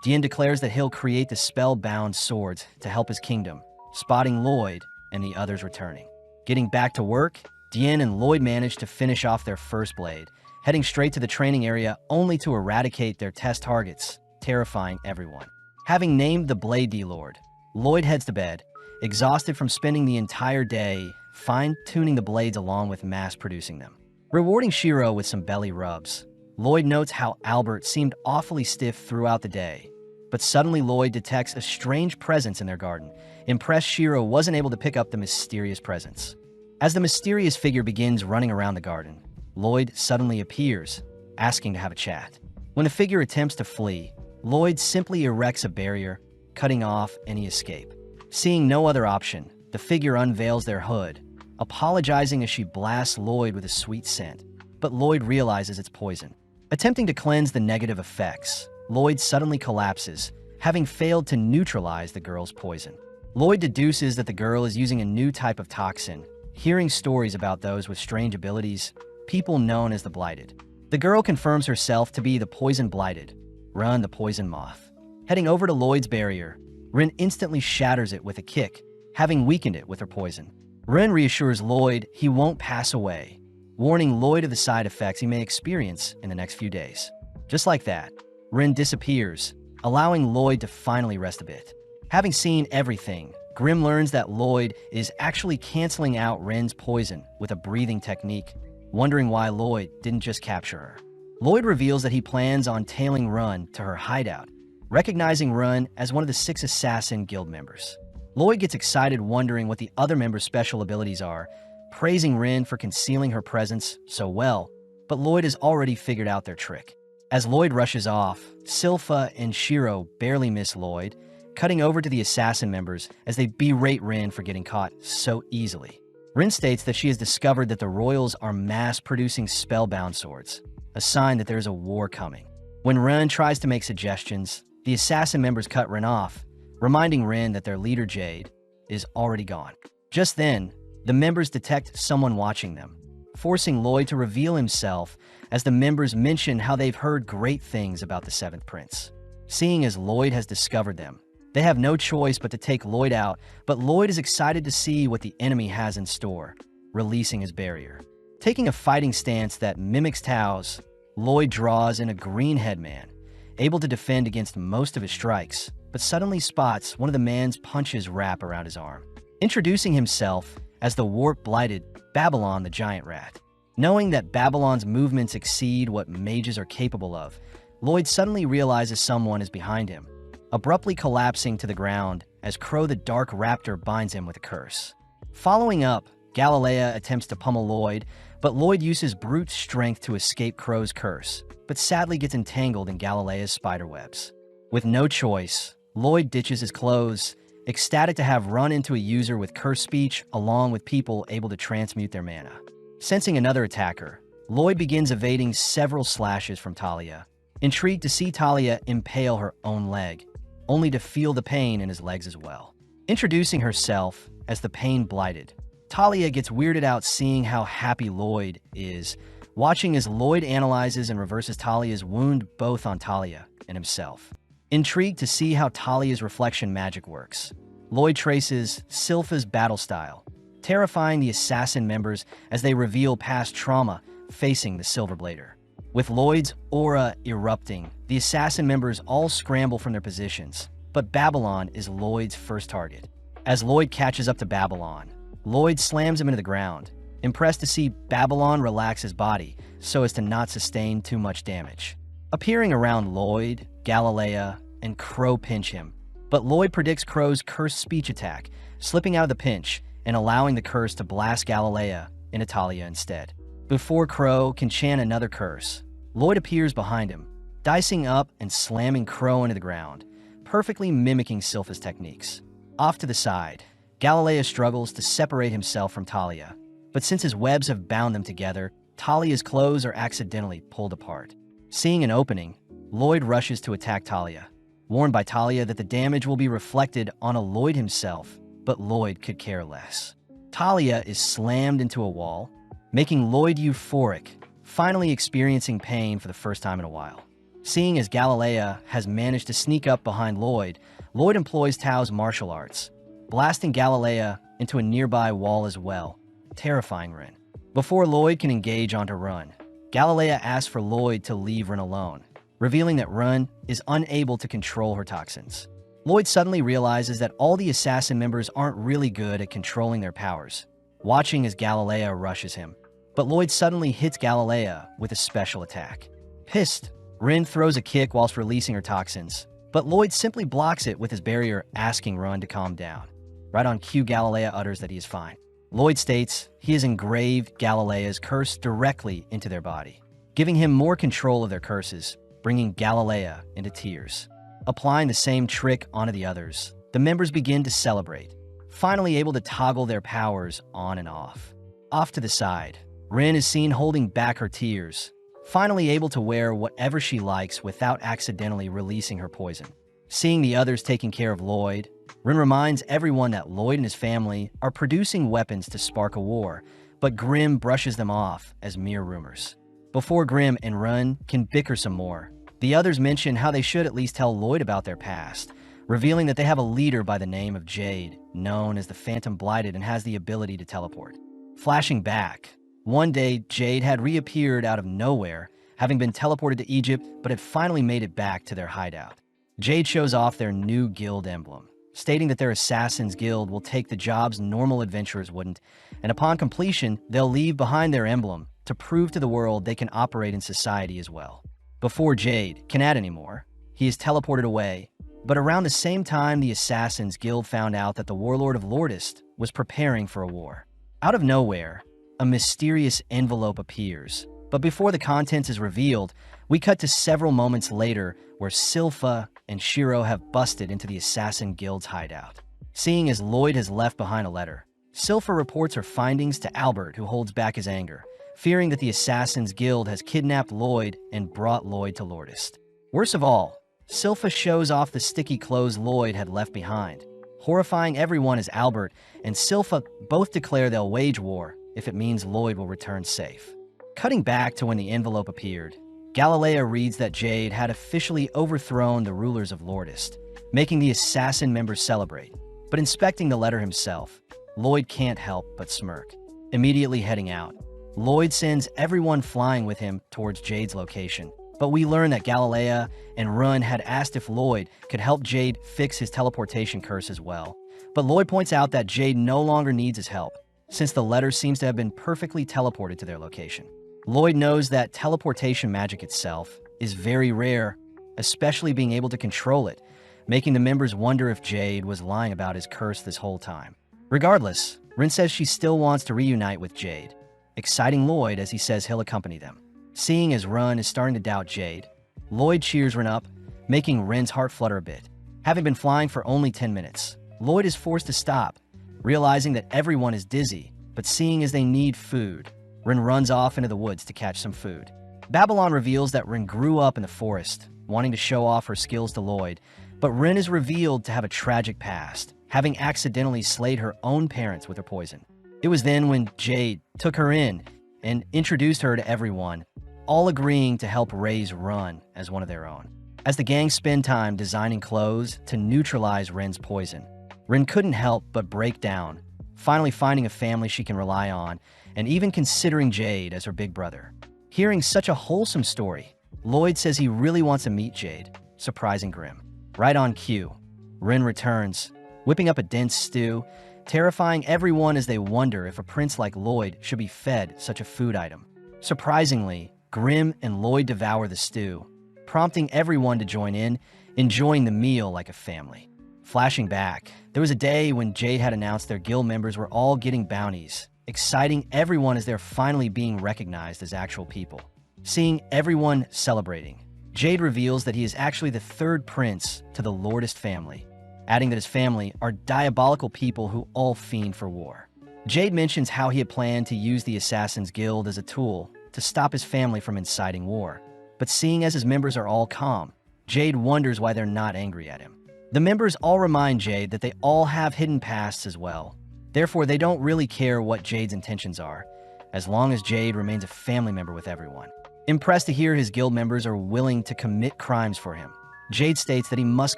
Dian declares that he'll create the spell-bound swords to help his kingdom, spotting Lloyd and the others returning. Getting back to work, Dian and Lloyd manage to finish off their first blade, heading straight to the training area only to eradicate their test targets, terrifying everyone. Having named the Blade D-Lord, Lloyd heads to bed, exhausted from spending the entire day fine-tuning the blades along with mass-producing them. Rewarding Shiro with some belly rubs, Lloyd notes how Albert seemed awfully stiff throughout the day, but suddenly Lloyd detects a strange presence in their garden. Impressed, Shiro wasn't able to pick up the mysterious presence. As the mysterious figure begins running around the garden, Lloyd suddenly appears, asking to have a chat. When the figure attempts to flee, Lloyd simply erects a barrier, cutting off any escape. Seeing no other option, the figure unveils their hood, apologizing as she blasts Lloyd with a sweet scent, but Lloyd realizes it's poison. Attempting to cleanse the negative effects, Lloyd suddenly collapses, having failed to neutralize the girl's poison. Lloyd deduces that the girl is using a new type of toxin, hearing stories about those with strange abilities, people known as the Blighted. The girl confirms herself to be the Poison Blighted, Ren the Poison Moth. Heading over to Lloyd's barrier, Ren instantly shatters it with a kick, having weakened it with her poison. Ren reassures Lloyd he won't pass away, warning Lloyd of the side effects he may experience in the next few days. Just like that, Ren disappears, allowing Lloyd to finally rest a bit. Having seen everything, Grim learns that Lloyd is actually canceling out Ren's poison with a breathing technique, wondering why Lloyd didn't just capture her. Lloyd reveals that he plans on tailing Ren to her hideout, recognizing Ren as one of the 6 Assassin Guild members. Lloyd gets excited wondering what the other members' special abilities are, praising Rin for concealing her presence so well, but Lloyd has already figured out their trick. As Lloyd rushes off, Silpha and Shiro barely miss Lloyd, cutting over to the assassin members as they berate Rin for getting caught so easily. Rin states that she has discovered that the royals are mass-producing spellbound swords, a sign that there's a war coming. When Rin tries to make suggestions, the assassin members cut Rin off, reminding Rin that their leader Jade is already gone. Just then, the members detect someone watching them, forcing Lloyd to reveal himself as the members mention how they've heard great things about the Seventh Prince. Seeing as Lloyd has discovered them, they have no choice but to take Lloyd out, but Lloyd is excited to see what the enemy has in store, releasing his barrier. Taking a fighting stance that mimics Tao's, Lloyd draws in a green headman, able to defend against most of his strikes, but suddenly spots one of the man's punches wrap around his arm, introducing himself as the warp-blighted Babylon the Giant Rat. Knowing that Babylon's movements exceed what mages are capable of, Lloyd suddenly realizes someone is behind him, abruptly collapsing to the ground as Crow the Dark Raptor binds him with a curse. Following up, Galilea attempts to pummel Lloyd, but Lloyd uses brute strength to escape Crow's curse, but sadly gets entangled in Galilea's spiderwebs. With no choice, Lloyd ditches his clothes, ecstatic to have run into a user with curse speech along with people able to transmute their mana. Sensing another attacker, Lloyd begins evading several slashes from Talia, intrigued to see Talia impale her own leg, only to feel the pain in his legs as well. Introducing herself as the Pain Blighted, Talia gets weirded out seeing how happy Lloyd is, watching as Lloyd analyzes and reverses Talia's wound both on Talia and himself. Intrigued to see how Talia's reflection magic works, Lloyd traces Silpha's battle style, terrifying the assassin members as they reveal past trauma facing the Silver Blader. With Lloyd's aura erupting, the assassin members all scramble from their positions, but Babylon is Lloyd's first target. As Lloyd catches up to Babylon, Lloyd slams him into the ground, impressed to see Babylon relax his body so as to not sustain too much damage. Appearing around Lloyd, Galilea, and Crow pinch him, but Lloyd predicts Crow's cursed speech attack, slipping out of the pinch and allowing the curse to blast Galilea into Talia instead. Before Crow can chant another curse, Lloyd appears behind him, dicing up and slamming Crow into the ground, perfectly mimicking Silpha's techniques. Off to the side, Galilea struggles to separate himself from Talia, but since his webs have bound them together, Talia's clothes are accidentally pulled apart. Seeing an opening, Lloyd rushes to attack Talia, warned by Talia that the damage will be reflected on a Lloyd himself, but Lloyd could care less. Talia is slammed into a wall, making Lloyd euphoric, finally experiencing pain for the first time in a while. Seeing as Galilea has managed to sneak up behind Lloyd, Lloyd employs Tao's martial arts, blasting Galilea into a nearby wall as well, terrifying Rin. Before Lloyd can engage onto Run, Galilea asks for Lloyd to leave Rin alone, revealing that Run is unable to control her toxins. Lloyd suddenly realizes that all the assassin members aren't really good at controlling their powers, watching as Galilea rushes him. But Lloyd suddenly hits Galilea with a special attack. Pissed, Rin throws a kick whilst releasing her toxins, but Lloyd simply blocks it with his barrier, asking Run to calm down. Right on cue, Galilea utters that he is fine. Lloyd states he has engraved Galilea's curse directly into their body, giving him more control of their curses, bringing Galilea into tears. Applying the same trick onto the others, the members begin to celebrate, finally able to toggle their powers on and off. Off to the side, Rin is seen holding back her tears, finally able to wear whatever she likes without accidentally releasing her poison. Seeing the others taking care of Lloyd, Rin reminds everyone that Lloyd and his family are producing weapons to spark a war, but Grimm brushes them off as mere rumors. Before Grimm and Rin can bicker some more, the others mention how they should at least tell Lloyd about their past, revealing that they have a leader by the name of Jade, known as the Phantom Blighted and has the ability to teleport. Flashing back, one day Jade had reappeared out of nowhere, having been teleported to Egypt but had finally made it back to their hideout. Jade shows off their new guild emblem, stating that their Assassin's Guild will take the jobs normal adventurers wouldn't, and upon completion, they'll leave behind their emblem to prove to the world they can operate in society as well. Before Jade can add anymore, he is teleported away, but around the same time the Assassin's Guild found out that the Warlord of Lordist was preparing for a war. Out of nowhere, a mysterious envelope appears. But before the contents is revealed, we cut to several moments later where Silpha and Shiro have busted into the Assassin Guild's hideout. Seeing as Lloyd has left behind a letter, Silpha reports her findings to Albert, who holds back his anger, fearing that the Assassin's Guild has kidnapped Lloyd and brought Lloyd to Lordest. Worst of all, Silpha shows off the sticky clothes Lloyd had left behind, horrifying everyone as Albert and Silpha both declare they'll wage war if it means Lloyd will return safe. Cutting back to when the envelope appeared, Galilea reads that Jade had officially overthrown the rulers of Lordest, making the assassin members celebrate. But inspecting the letter himself, Lloyd can't help but smirk. Immediately heading out, Lloyd sends everyone flying with him towards Jade's location. But we learn that Galilea and Run had asked if Lloyd could help Jade fix his teleportation curse as well. But Lloyd points out that Jade no longer needs his help, since the letter seems to have been perfectly teleported to their location. Lloyd knows that teleportation magic itself is very rare, especially being able to control it, making the members wonder if Jade was lying about his curse this whole time. Regardless, Rin says she still wants to reunite with Jade, exciting Lloyd as he says he'll accompany them. Seeing as Run is starting to doubt Jade, Lloyd cheers Rin up, making Rin's heart flutter a bit. Having been flying for only 10 minutes, Lloyd is forced to stop, realizing that everyone is dizzy, but seeing as they need food, Rin runs off into the woods to catch some food. Babylon reveals that Rin grew up in the forest, wanting to show off her skills to Lloyd, but Rin is revealed to have a tragic past, having accidentally slayed her own parents with her poison. It was then when Jade took her in and introduced her to everyone, all agreeing to help raise Run as one of their own. As the gang spend time designing clothes to neutralize Rin's poison, Rin couldn't help but break down, finally finding a family she can rely on, and even considering Jade as her big brother. Hearing such a wholesome story, Lloyd says he really wants to meet Jade, surprising Grim. Right on cue, Rin returns, whipping up a dense stew, terrifying everyone as they wonder if a prince like Lloyd should be fed such a food item. Surprisingly, Grim and Lloyd devour the stew, prompting everyone to join in, enjoying the meal like a family. Flashing back, there was a day when Jade had announced their guild members were all getting bounties, exciting everyone as they're finally being recognized as actual people. Seeing everyone celebrating, Jade reveals that he is actually the third prince to the Lordest family, adding that his family are diabolical people who all fiend for war. Jade mentions how he had planned to use the Assassin's Guild as a tool to stop his family from inciting war. But seeing as his members are all calm, Jade wonders why they're not angry at him. The members all remind Jade that they all have hidden pasts as well. Therefore, they don't really care what Jade's intentions are, as long as Jade remains a family member with everyone. Impressed to hear his guild members are willing to commit crimes for him, Jade states that he must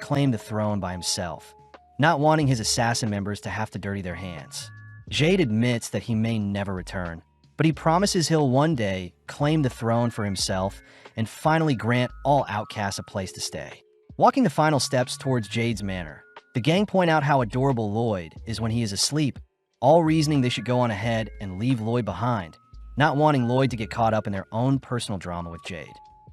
claim the throne by himself, not wanting his assassin members to have to dirty their hands. Jade admits that he may never return, but he promises he'll one day claim the throne for himself and finally grant all outcasts a place to stay. Walking the final steps towards Jade's manor, the gang point out how adorable Lloyd is when he is asleep, all reasoning they should go on ahead and leave Lloyd behind, not wanting Lloyd to get caught up in their own personal drama with Jade.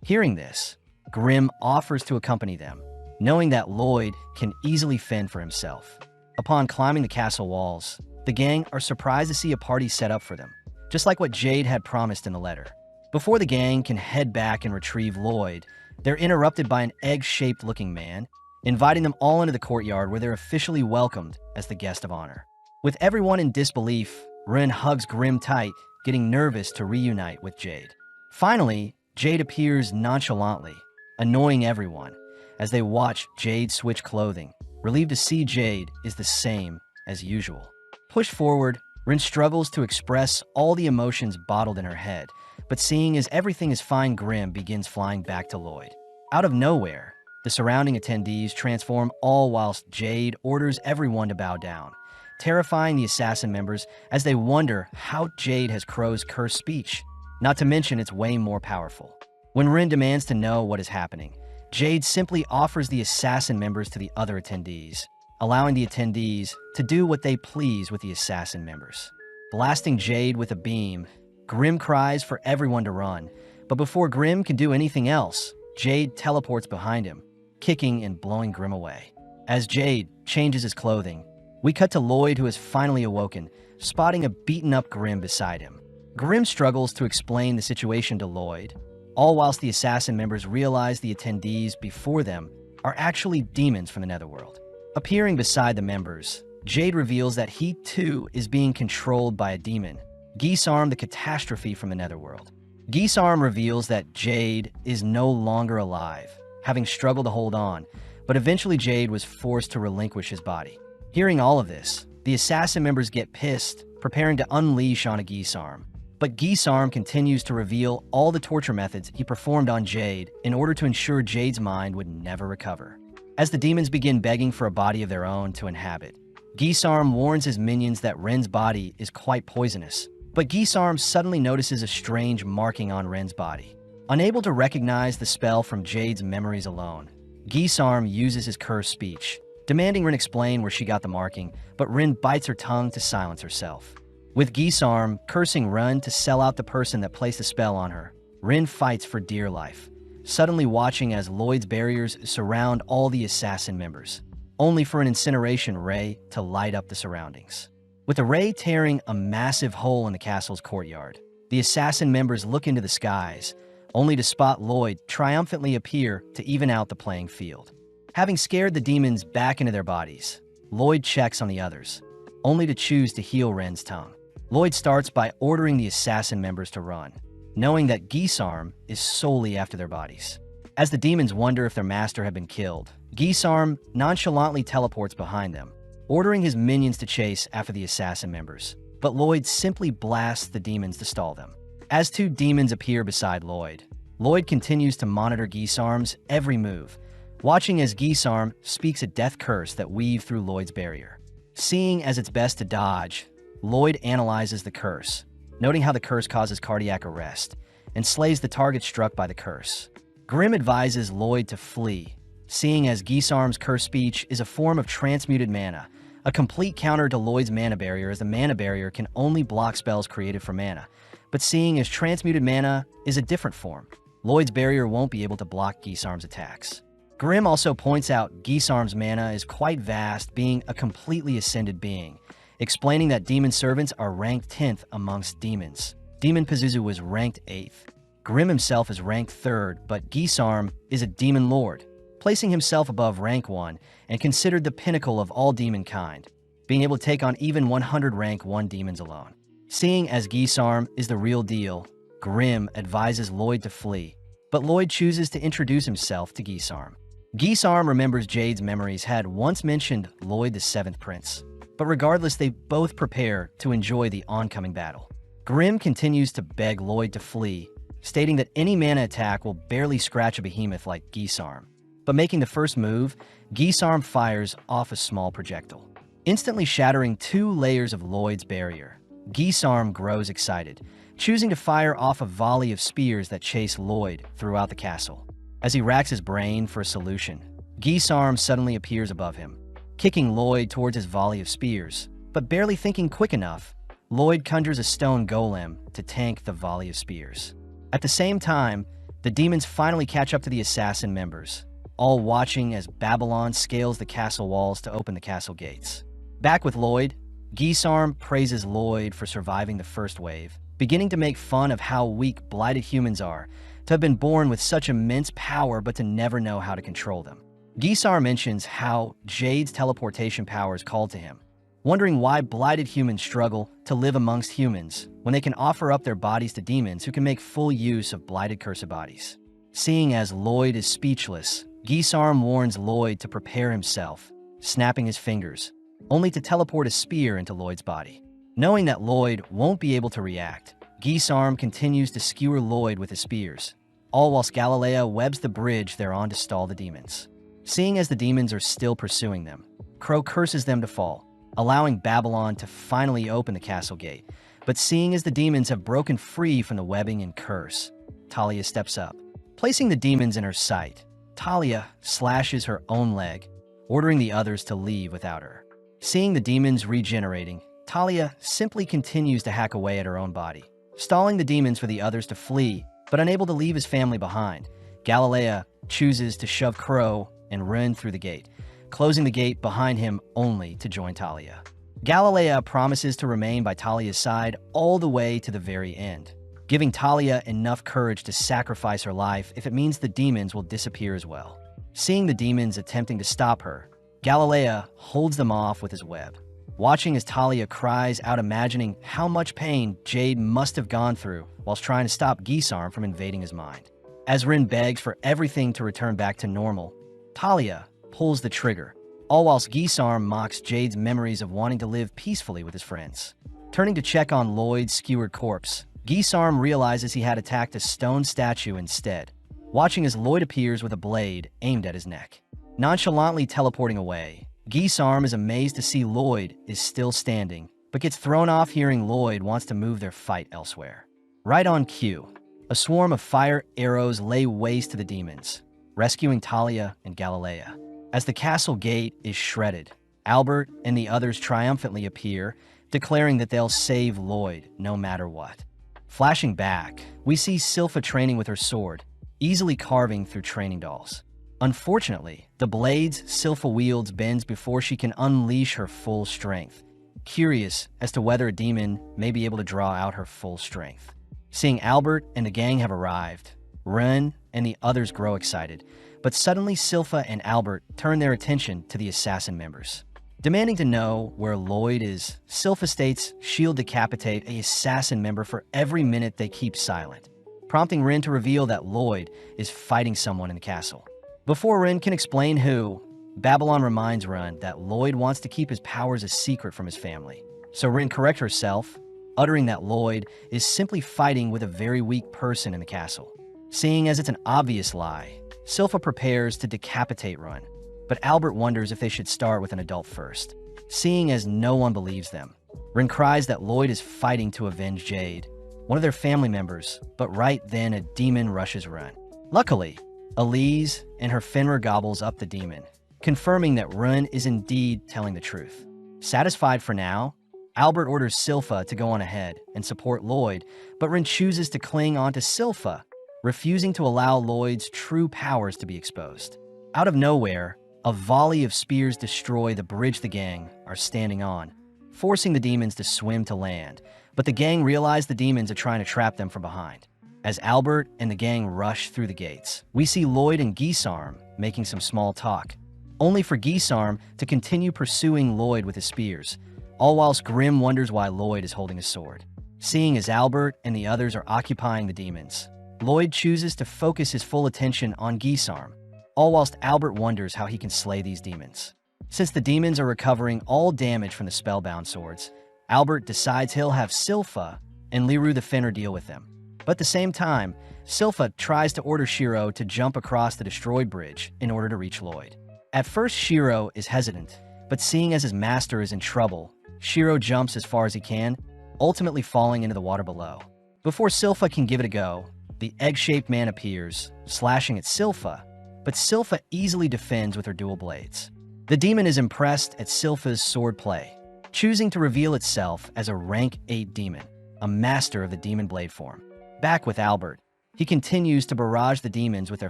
Hearing this, Grim offers to accompany them, knowing that Lloyd can easily fend for himself. Upon climbing the castle walls, the gang are surprised to see a party set up for them, just like what Jade had promised in the letter. Before the gang can head back and retrieve Lloyd, they're interrupted by an egg-shaped looking man, inviting them all into the courtyard where they're officially welcomed as the guest of honor. With everyone in disbelief, Rin hugs Grim tight, getting nervous to reunite with Jade. Finally, Jade appears nonchalantly, annoying everyone as they watch Jade switch clothing, relieved to see Jade is the same as usual. Pushed forward, Rin struggles to express all the emotions bottled in her head, but seeing as everything is fine, Grim begins flying back to Lloyd. Out of nowhere, the surrounding attendees transform all whilst Jade orders everyone to bow down, terrifying the assassin members as they wonder how Jade has Crow's cursed speech, not to mention it's way more powerful. When Rin demands to know what is happening, Jade simply offers the assassin members to the other attendees, allowing the attendees to do what they please with the assassin members. Blasting Jade with a beam, Grim cries for everyone to run, but before Grim can do anything else, Jade teleports behind him, kicking and blowing Grim away. As Jade changes his clothing, we cut to Lloyd, who has finally awoken, spotting a beaten-up Grim beside him. Grimm struggles to explain the situation to Lloyd, all whilst the assassin members realize the attendees before them are actually demons from the Netherworld. Appearing beside the members, Jade reveals that he too is being controlled by a demon, Geesarm the Catastrophe from the Netherworld. Geesarm reveals that Jade is no longer alive, having struggled to hold on, but eventually Jade was forced to relinquish his body. Hearing all of this, the assassin members get pissed, preparing to unleash on a Geesarm. But Geesarm continues to reveal all the torture methods he performed on Jade in order to ensure Jade's mind would never recover. As the demons begin begging for a body of their own to inhabit, Geesarm warns his minions that Ren's body is quite poisonous. But Geesarm suddenly notices a strange marking on Ren's body. Unable to recognize the spell from Jade's memories alone, Geesarm uses his cursed speech, demanding Ren explain where she got the marking, but Ren bites her tongue to silence herself. With Geesarm cursing Ren to sell out the person that placed the spell on her, Ren fights for dear life, suddenly watching as Lloyd's barriers surround all the assassin members, only for an incineration ray to light up the surroundings. With the ray tearing a massive hole in the castle's courtyard, the assassin members look into the skies, only to spot Lloyd triumphantly appear to even out the playing field. Having scared the demons back into their bodies, Lloyd checks on the others, only to choose to heal Ren's tongue. Lloyd starts by ordering the assassin members to run, knowing that Geesarm is solely after their bodies. As the demons wonder if their master had been killed, Geesarm nonchalantly teleports behind them, ordering his minions to chase after the assassin members. But Lloyd simply blasts the demons to stall them. As two demons appear beside Lloyd, Lloyd continues to monitor Geesarm's every move, watching as Geesarm speaks a death curse that weaves through Lloyd's barrier. Seeing as it's best to dodge, Lloyd analyzes the curse, noting how the curse causes cardiac arrest and slays the target struck by the curse. Grimm advises Lloyd to flee, seeing as Geesarm's curse speech is a form of transmuted mana, a complete counter to Lloyd's mana barrier, as the mana barrier can only block spells created from mana. But seeing as transmuted mana is a different form, Lloyd's barrier won't be able to block Geesarm's attacks. Grimm also points out Geesarm's mana is quite vast, being a completely ascended being, explaining that demon servants are ranked 10th amongst demons. Demon Pazuzu was ranked 8th. Grimm himself is ranked 3rd, but Geesarm is a demon lord, placing himself above rank 1 and considered the pinnacle of all demonkind, being able to take on even 100 rank 1 demons alone. Seeing as Geesarm is the real deal, Grimm advises Lloyd to flee, but Lloyd chooses to introduce himself to Geesarm. Geesarm remembers Jade's memories had once mentioned Lloyd the 7th Prince, but regardless, they both prepare to enjoy the oncoming battle. Grimm continues to beg Lloyd to flee, stating that any mana attack will barely scratch a behemoth like Geesarm. But making the first move, Geesarm fires off a small projectile, instantly shattering 2 layers of Lloyd's barrier. Geesarm grows excited, choosing to fire off a volley of spears that chase Lloyd throughout the castle. As he racks his brain for a solution, Geesarm suddenly appears above him, kicking Lloyd towards his volley of spears. But barely thinking quick enough, Lloyd conjures a stone golem to tank the volley of spears. At the same time, the demons finally catch up to the assassin members, all watching as Babylon scales the castle walls to open the castle gates. Back with Lloyd, Geesarm praises Lloyd for surviving the first wave, beginning to make fun of how weak blighted humans are, to have been born with such immense power but to never know how to control them. Geesarm mentions how Jade's teleportation powers called to him, wondering why blighted humans struggle to live amongst humans when they can offer up their bodies to demons who can make full use of blighted cursed bodies. Seeing as Lloyd is speechless, Geesarm warns Lloyd to prepare himself, snapping his fingers, only to teleport a spear into Lloyd's body. Knowing that Lloyd won't be able to react, Geesarm continues to skewer Lloyd with his spears, all whilst Galilea webs the bridge they're on to stall the demons. Seeing as the demons are still pursuing them, Crow curses them to fall, allowing Babylon to finally open the castle gate. But seeing as the demons have broken free from the webbing and curse, Talia steps up. Placing the demons in her sight, Talia slashes her own leg, ordering the others to leave without her. Seeing the demons regenerating, Talia simply continues to hack away at her own body, stalling the demons for the others to flee, but unable to leave his family behind. Galilea chooses to shove Crow and Ren through the gate, closing the gate behind him only to join Talia. Galilea promises to remain by Talia's side all the way to the very end, giving Talia enough courage to sacrifice her life if it means the demons will disappear as well. Seeing the demons attempting to stop her, Galilea holds them off with his web. Watching as Talia cries out, imagining how much pain Jade must have gone through whilst trying to stop Gisarm from invading his mind. As Rin begs for everything to return back to normal, Talia pulls the trigger, all whilst Gisarm mocks Jade's memories of wanting to live peacefully with his friends. Turning to check on Lloyd's skewered corpse, Gisarm realizes he had attacked a stone statue instead, watching as Lloyd appears with a blade aimed at his neck. Nonchalantly teleporting away, Gisarm is amazed to see Lloyd is still standing, but gets thrown off hearing Lloyd wants to move their fight elsewhere. Right on cue, a swarm of fire arrows lay waste to the demons, rescuing Talia and Galilea. As the castle gate is shredded, Albert and the others triumphantly appear, declaring that they'll save Lloyd no matter what. Flashing back, we see Silpha training with her sword, easily carving through training dolls. Unfortunately, the blades Silpha wields bends before she can unleash her full strength, curious as to whether a demon may be able to draw out her full strength. Seeing Albert and the gang have arrived, Ren and the others grow excited, but suddenly Silpha and Albert turn their attention to the assassin members. Demanding to know where Lloyd is, Silpha states she'll decapitate an assassin member for every minute they keep silent, prompting Ren to reveal that Lloyd is fighting someone in the castle. Before Ren can explain who, Babylon reminds Ren that Lloyd wants to keep his powers a secret from his family. So Ren corrects herself, uttering that Lloyd is simply fighting with a very weak person in the castle. Seeing as it's an obvious lie, Silpha prepares to decapitate Ren, but Albert wonders if they should start with an adult first. Seeing as no one believes them, Ren cries that Lloyd is fighting to avenge Jade, one of their family members, but right then a demon rushes Ren. Luckily, Elise and her Fenrir gobbles up the demon, confirming that Ren is indeed telling the truth. Satisfied for now, Albert orders Silpha to go on ahead and support Lloyd, but Ren chooses to cling onto Silpha, refusing to allow Lloyd's true powers to be exposed. Out of nowhere, a volley of spears destroy the bridge the gang are standing on, forcing the demons to swim to land, but the gang realize the demons are trying to trap them from behind. As Albert and the gang rush through the gates, we see Lloyd and Gisarm making some small talk, only for Gisarm to continue pursuing Lloyd with his spears, all whilst Grim wonders why Lloyd is holding a sword. Seeing as Albert and the others are occupying the demons, Lloyd chooses to focus his full attention on Gisarm, all whilst Albert wonders how he can slay these demons. Since the demons are recovering all damage from the spellbound swords, Albert decides he'll have Silpha and Liru the Fenrir deal with them. But at the same time, Silpha tries to order Shiro to jump across the destroyed bridge in order to reach Lloyd. At first, Shiro is hesitant, but seeing as his master is in trouble, Shiro jumps as far as he can, ultimately falling into the water below. Before Silpha can give it a go, the egg-shaped man appears, slashing at Silpha, but Silpha easily defends with her dual blades. The demon is impressed at Silpha's sword play, choosing to reveal itself as a rank 8 demon, a master of the demon blade form. Back with Albert, he continues to barrage the demons with their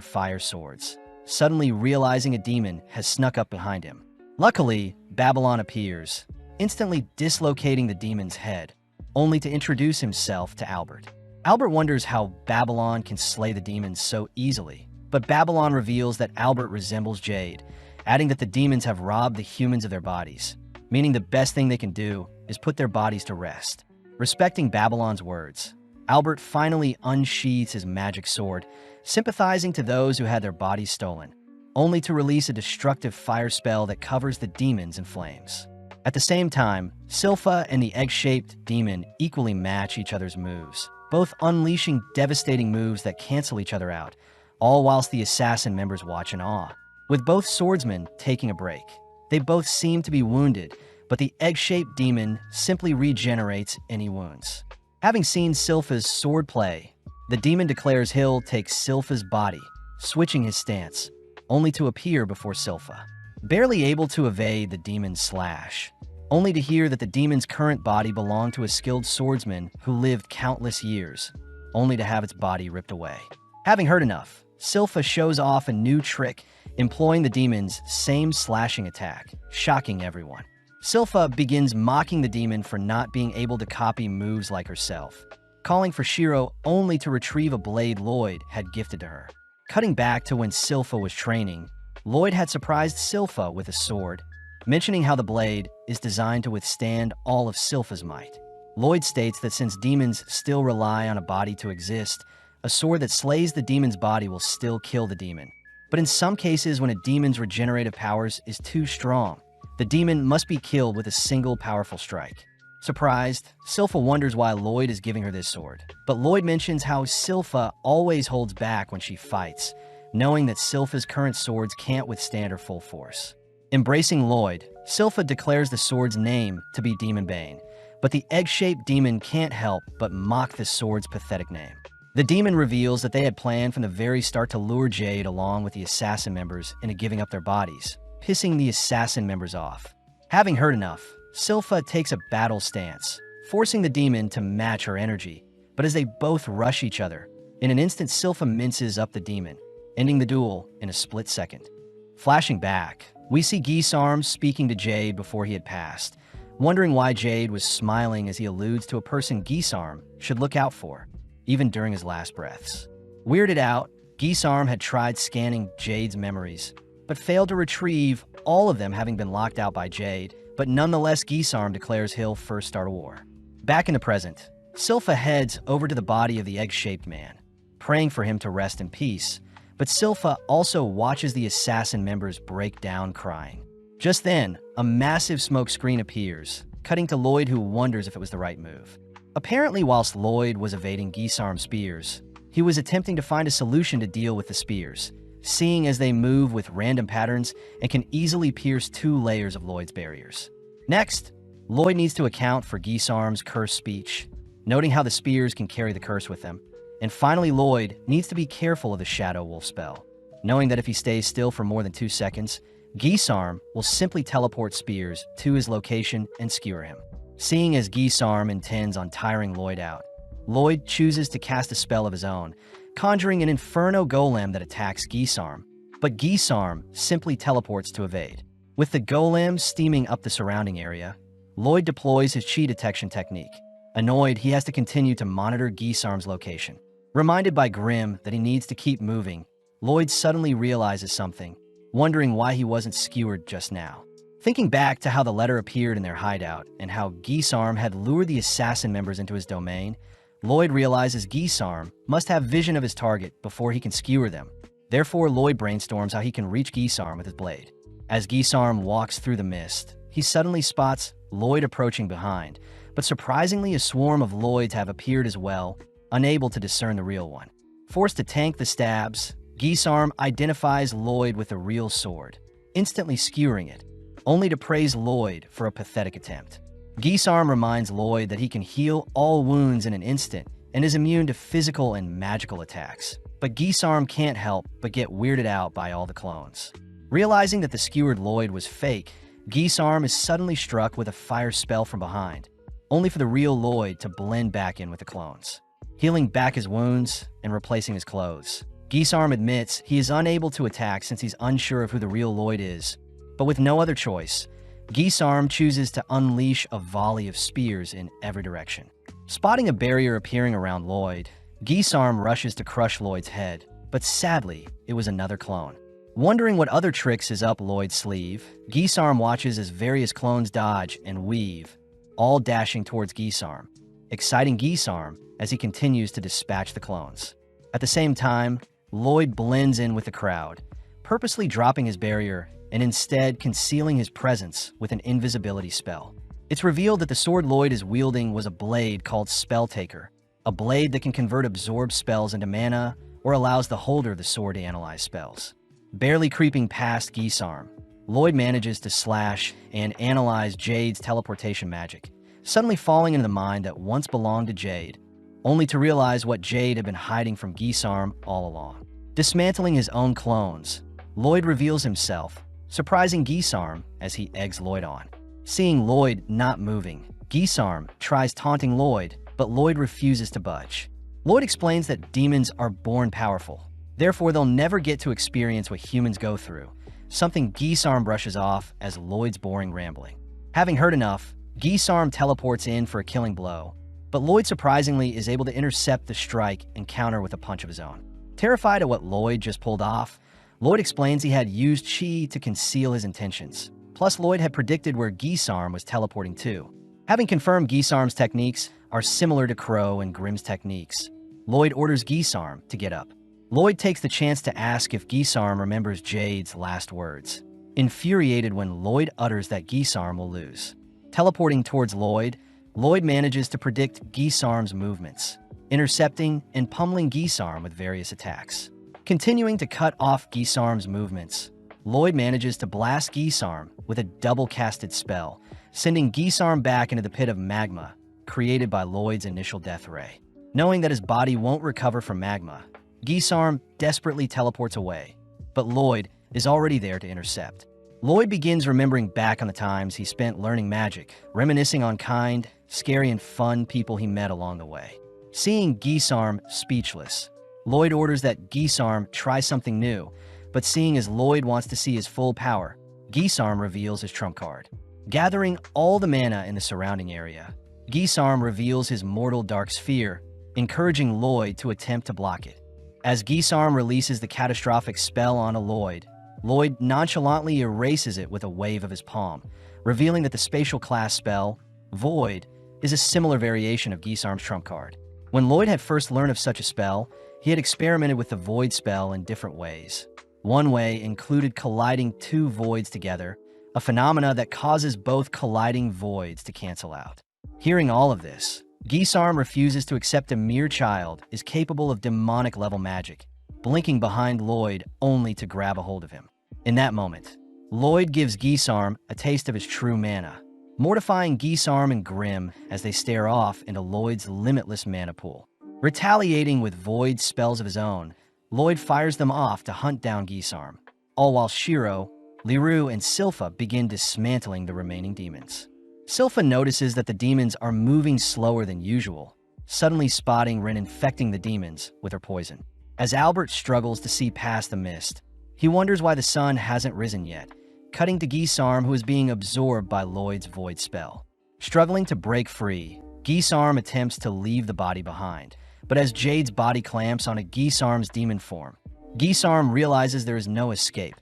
fire swords, suddenly realizing a demon has snuck up behind him. Luckily, Babylon appears, instantly dislocating the demon's head, only to introduce himself to Albert. Albert wonders how Babylon can slay the demons so easily, but Babylon reveals that Albert resembles Jade, adding that the demons have robbed the humans of their bodies, meaning the best thing they can do is put their bodies to rest. Respecting Babylon's words, Albert finally unsheathes his magic sword, sympathizing to those who had their bodies stolen, only to release a destructive fire spell that covers the demons in flames. At the same time, Silpha and the egg-shaped demon equally match each other's moves, both unleashing devastating moves that cancel each other out, all whilst the assassin members watch in awe. With both swordsmen taking a break, they both seem to be wounded, but the egg-shaped demon simply regenerates any wounds. Having seen Silpha's sword play, the demon declares he'll take Silpha's body, switching his stance, only to appear before Silpha. Barely able to evade the demon's slash, only to hear that the demon's current body belonged to a skilled swordsman who lived countless years, only to have its body ripped away. Having heard enough, Silpha shows off a new trick, employing the demon's same slashing attack, shocking everyone. Silpha begins mocking the demon for not being able to copy moves like herself, calling for Shiro only to retrieve a blade Lloyd had gifted to her. Cutting back to when Silpha was training, Lloyd had surprised Silpha with a sword, mentioning how the blade is designed to withstand all of Silpha's might. Lloyd states that since demons still rely on a body to exist, a sword that slays the demon's body will still kill the demon. But in some cases, when a demon's regenerative powers is too strong, the demon must be killed with a single powerful strike. Surprised, Silpha wonders why Lloyd is giving her this sword. But Lloyd mentions how Silpha always holds back when she fights, knowing that Silpha's current swords can't withstand her full force. Embracing Lloyd, Silpha declares the sword's name to be Demon Bane, but the egg-shaped demon can't help but mock the sword's pathetic name. The demon reveals that they had planned from the very start to lure Jade along with the assassin members into giving up their bodies, pissing the assassin members off. Having heard enough, Silpha takes a battle stance, forcing the demon to match her energy, but as they both rush each other, in an instant Silpha minces up the demon, ending the duel in a split second. Flashing back, we see Gisarm speaking to Jade before he had passed, wondering why Jade was smiling as he alludes to a person Gisarm should look out for, even during his last breaths. Weirded out, Gisarm had tried scanning Jade's memories, but failed to retrieve all of them, having been locked out by Jade, but nonetheless Gisarm declares he'll first start a war. Back in the present, Silpha heads over to the body of the egg-shaped man, praying for him to rest in peace, but Silpha also watches the assassin members break down crying. Just then, a massive smoke screen appears, cutting to Lloyd, who wonders if it was the right move. Apparently, whilst Lloyd was evading Gisarm's spears, he was attempting to find a solution to deal with the spears, seeing as they move with random patterns and can easily pierce 2 layers of Lloyd's barriers. Next, Lloyd needs to account for Gisarm's cursed speech, noting how the spears can carry the curse with them. And finally, Lloyd needs to be careful of the Shadow Wolf spell, knowing that if he stays still for more than 2 seconds, Gisarm will simply teleport spears to his location and skewer him. Seeing as Gisarm intends on tiring Lloyd out, Lloyd chooses to cast a spell of his own, conjuring an Inferno Golem that attacks Gisarm, but Gisarm simply teleports to evade. With the Golem steaming up the surrounding area, Lloyd deploys his chi detection technique. Annoyed, he has to continue to monitor Gisarm's location. Reminded by Grimm that he needs to keep moving, Lloyd suddenly realizes something, wondering why he wasn't skewered just now. Thinking back to how the letter appeared in their hideout and how Gisarm had lured the assassin members into his domain, Lloyd realizes Gisarm must have vision of his target before he can skewer them. Therefore, Lloyd brainstorms how he can reach Gisarm with his blade. As Gisarm walks through the mist, he suddenly spots Lloyd approaching behind, but surprisingly a swarm of Lloyds have appeared as well, unable to discern the real one. Forced to tank the stabs, Gisarm identifies Lloyd with a real sword, instantly skewering it, only to praise Lloyd for a pathetic attempt. Gisarm reminds Lloyd that he can heal all wounds in an instant and is immune to physical and magical attacks. But Gisarm can't help but get weirded out by all the clones. Realizing that the skewered Lloyd was fake, Gisarm is suddenly struck with a fire spell from behind, only for the real Lloyd to blend back in with the clones, healing back his wounds and replacing his clothes. Gisarm admits he is unable to attack since he's unsure of who the real Lloyd is, but with no other choice, Gisarm chooses to unleash a volley of spears in every direction. Spotting a barrier appearing around Lloyd, Gisarm rushes to crush Lloyd's head, but sadly, it was another clone. Wondering what other tricks is up Lloyd's sleeve, Gisarm watches as various clones dodge and weave, all dashing towards Gisarm, exciting Gisarm as he continues to dispatch the clones. At the same time, Lloyd blends in with the crowd, purposely dropping his barrier and instead concealing his presence with an invisibility spell. It's revealed that the sword Lloyd is wielding was a blade called Spell Taker, a blade that can convert absorbed spells into mana or allows the holder of the sword to analyze spells. Barely creeping past Gisarm, Lloyd manages to slash and analyze Jade's teleportation magic, suddenly falling into the mind that once belonged to Jade, only to realize what Jade had been hiding from Gisarm all along. Dismantling his own clones, Lloyd reveals himself, surprising Gisarm as he eggs Lloyd on. Seeing Lloyd not moving, Gisarm tries taunting Lloyd, but Lloyd refuses to budge. Lloyd explains that demons are born powerful, therefore they'll never get to experience what humans go through, something Gisarm brushes off as Lloyd's boring rambling. Having heard enough, Gisarm teleports in for a killing blow, but Lloyd surprisingly is able to intercept the strike and counter with a punch of his own. Terrified at what Lloyd just pulled off, Lloyd explains he had used chi to conceal his intentions. Plus, Lloyd had predicted where Gisarm was teleporting to. Having confirmed Gisarm's techniques are similar to Crow and Grimm's techniques, Lloyd orders Gisarm to get up. Lloyd takes the chance to ask if Gisarm remembers Jade's last words, infuriated when Lloyd utters that Gisarm will lose. Teleporting towards Lloyd, Lloyd manages to predict Gisarm's movements, intercepting and pummeling Gisarm with various attacks. Continuing to cut off Gisarm's movements, Lloyd manages to blast Gisarm with a double-casted spell, sending Gisarm back into the pit of magma created by Lloyd's initial death ray. Knowing that his body won't recover from magma, Gisarm desperately teleports away, but Lloyd is already there to intercept. Lloyd begins remembering back on the times he spent learning magic, reminiscing on kind, scary, and fun people he met along the way. Seeing Gisarm speechless, Lloyd orders that Gisarm try something new, but seeing as Lloyd wants to see his full power, Gisarm reveals his trump card. Gathering all the mana in the surrounding area, Gisarm reveals his mortal dark sphere, encouraging Lloyd to attempt to block it. As Gisarm releases the catastrophic spell on Lloyd, Lloyd nonchalantly erases it with a wave of his palm, revealing that the spatial class spell, Void, is a similar variation of Gisarm's trump card. When Lloyd had first learned of such a spell, he had experimented with the Void spell in different ways. One way included colliding two voids together, a phenomena that causes both colliding voids to cancel out. Hearing all of this, Gisarm refuses to accept a mere child is capable of demonic-level magic, blinking behind Lloyd only to grab a hold of him. In that moment, Lloyd gives Gisarm a taste of his true mana, mortifying Gisarm and Grimm as they stare off into Lloyd's limitless mana pool. Retaliating with void spells of his own, Lloyd fires them off to hunt down Gisarm, all while Shiro, Liru, and Silpha begin dismantling the remaining demons. Silpha notices that the demons are moving slower than usual, suddenly spotting Rin infecting the demons with her poison. As Albert struggles to see past the mist, he wonders why the sun hasn't risen yet, cutting to Gisarm, who is being absorbed by Lloyd's void spell. Struggling to break free, Gisarm attempts to leave the body behind, but as Jade's body clamps onto Gisarm's demon form, Gisarm realizes there is no escape,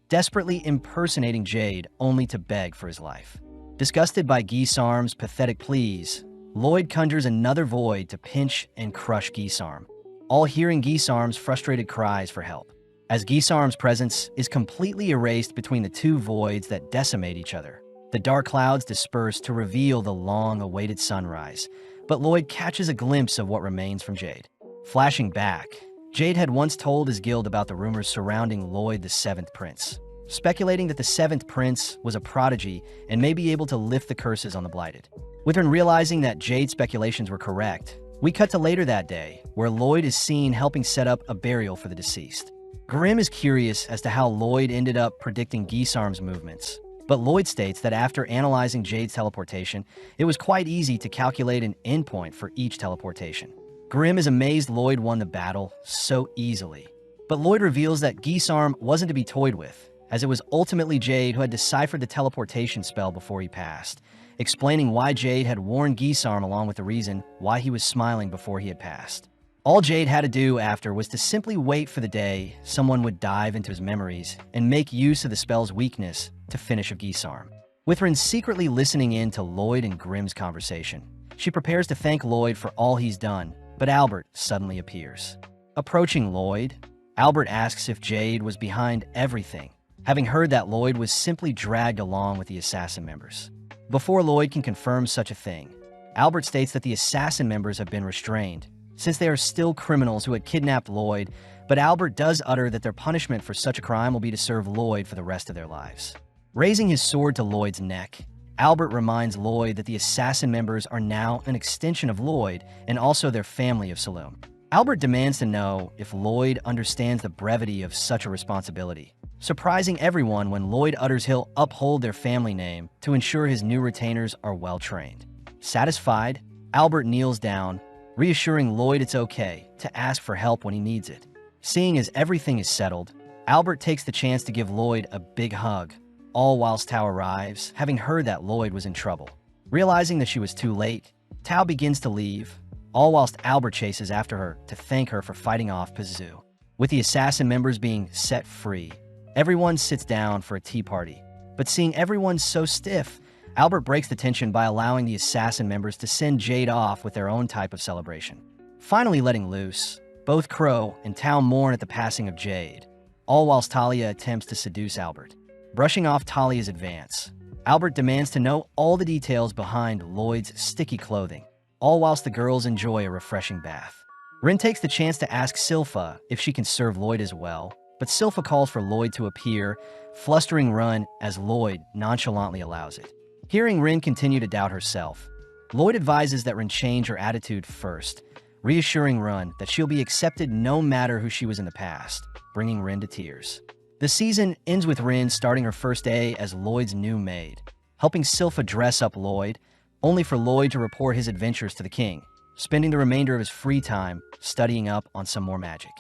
desperately impersonating Jade only to beg for his life. Disgusted by Gisarm's pathetic pleas, Lloyd conjures another void to pinch and crush Gisarm, all hearing Gisarm's frustrated cries for help. As Gisarm's presence is completely erased between the two voids that decimate each other, the dark clouds disperse to reveal the long-awaited sunrise, but Lloyd catches a glimpse of what remains from Jade. Flashing back, Jade had once told his guild about the rumors surrounding Lloyd the Seventh Prince, speculating that the Seventh Prince was a prodigy and may be able to lift the curses on the Blighted. With Rin realizing that Jade's speculations were correct, we cut to later that day, where Lloyd is seen helping set up a burial for the deceased. Grimm is curious as to how Lloyd ended up predicting Gisarm's movements, but Lloyd states that after analyzing Jade's teleportation, it was quite easy to calculate an endpoint for each teleportation. Grimm is amazed Lloyd won the battle so easily, but Lloyd reveals that Gisarm wasn't to be toyed with, as it was ultimately Jade who had deciphered the teleportation spell before he passed, explaining why Jade had warned Gisarm along with the reason why he was smiling before he had passed. All Jade had to do after was to simply wait for the day someone would dive into his memories and make use of the spell's weakness to finish of Gisarm. With Rin secretly listening in to Lloyd and Grimm's conversation, she prepares to thank Lloyd for all he's done, but Albert suddenly appears. Approaching Lloyd, Albert asks if Jade was behind everything, having heard that Lloyd was simply dragged along with the assassin members. Before Lloyd can confirm such a thing, Albert states that the assassin members have been restrained, since they are still criminals who had kidnapped Lloyd, but Albert does utter that their punishment for such a crime will be to serve Lloyd for the rest of their lives. Raising his sword to Lloyd's neck, Albert reminds Lloyd that the assassin members are now an extension of Lloyd and also their family of Saloon. Albert demands to know if Lloyd understands the brevity of such a responsibility, surprising everyone when Lloyd utters he'll uphold their family name to ensure his new retainers are well-trained. Satisfied, Albert kneels down, reassuring Lloyd it's okay to ask for help when he needs it. Seeing as everything is settled, Albert takes the chance to give Lloyd a big hug, all whilst Tao arrives, having heard that Lloyd was in trouble. Realizing that she was too late, Tao begins to leave, all whilst Albert chases after her to thank her for fighting off Pazu. With the assassin members being set free, everyone sits down for a tea party. But seeing everyone so stiff, Albert breaks the tension by allowing the assassin members to send Jade off with their own type of celebration. Finally letting loose, both Crow and Tao mourn at the passing of Jade, all whilst Talia attempts to seduce Albert. Brushing off Talia's advance, Albert demands to know all the details behind Lloyd's sticky clothing, all whilst the girls enjoy a refreshing bath. Rin takes the chance to ask Silpha if she can serve Lloyd as well, but Silpha calls for Lloyd to appear, flustering Rin as Lloyd nonchalantly allows it. Hearing Rin continue to doubt herself, Lloyd advises that Rin change her attitude first, reassuring Rin that she'll be accepted no matter who she was in the past, bringing Rin to tears. The season ends with Rin starting her first day as Lloyd's new maid, helping Silpha dress up Lloyd, only for Lloyd to report his adventures to the king, spending the remainder of his free time studying up on some more magic.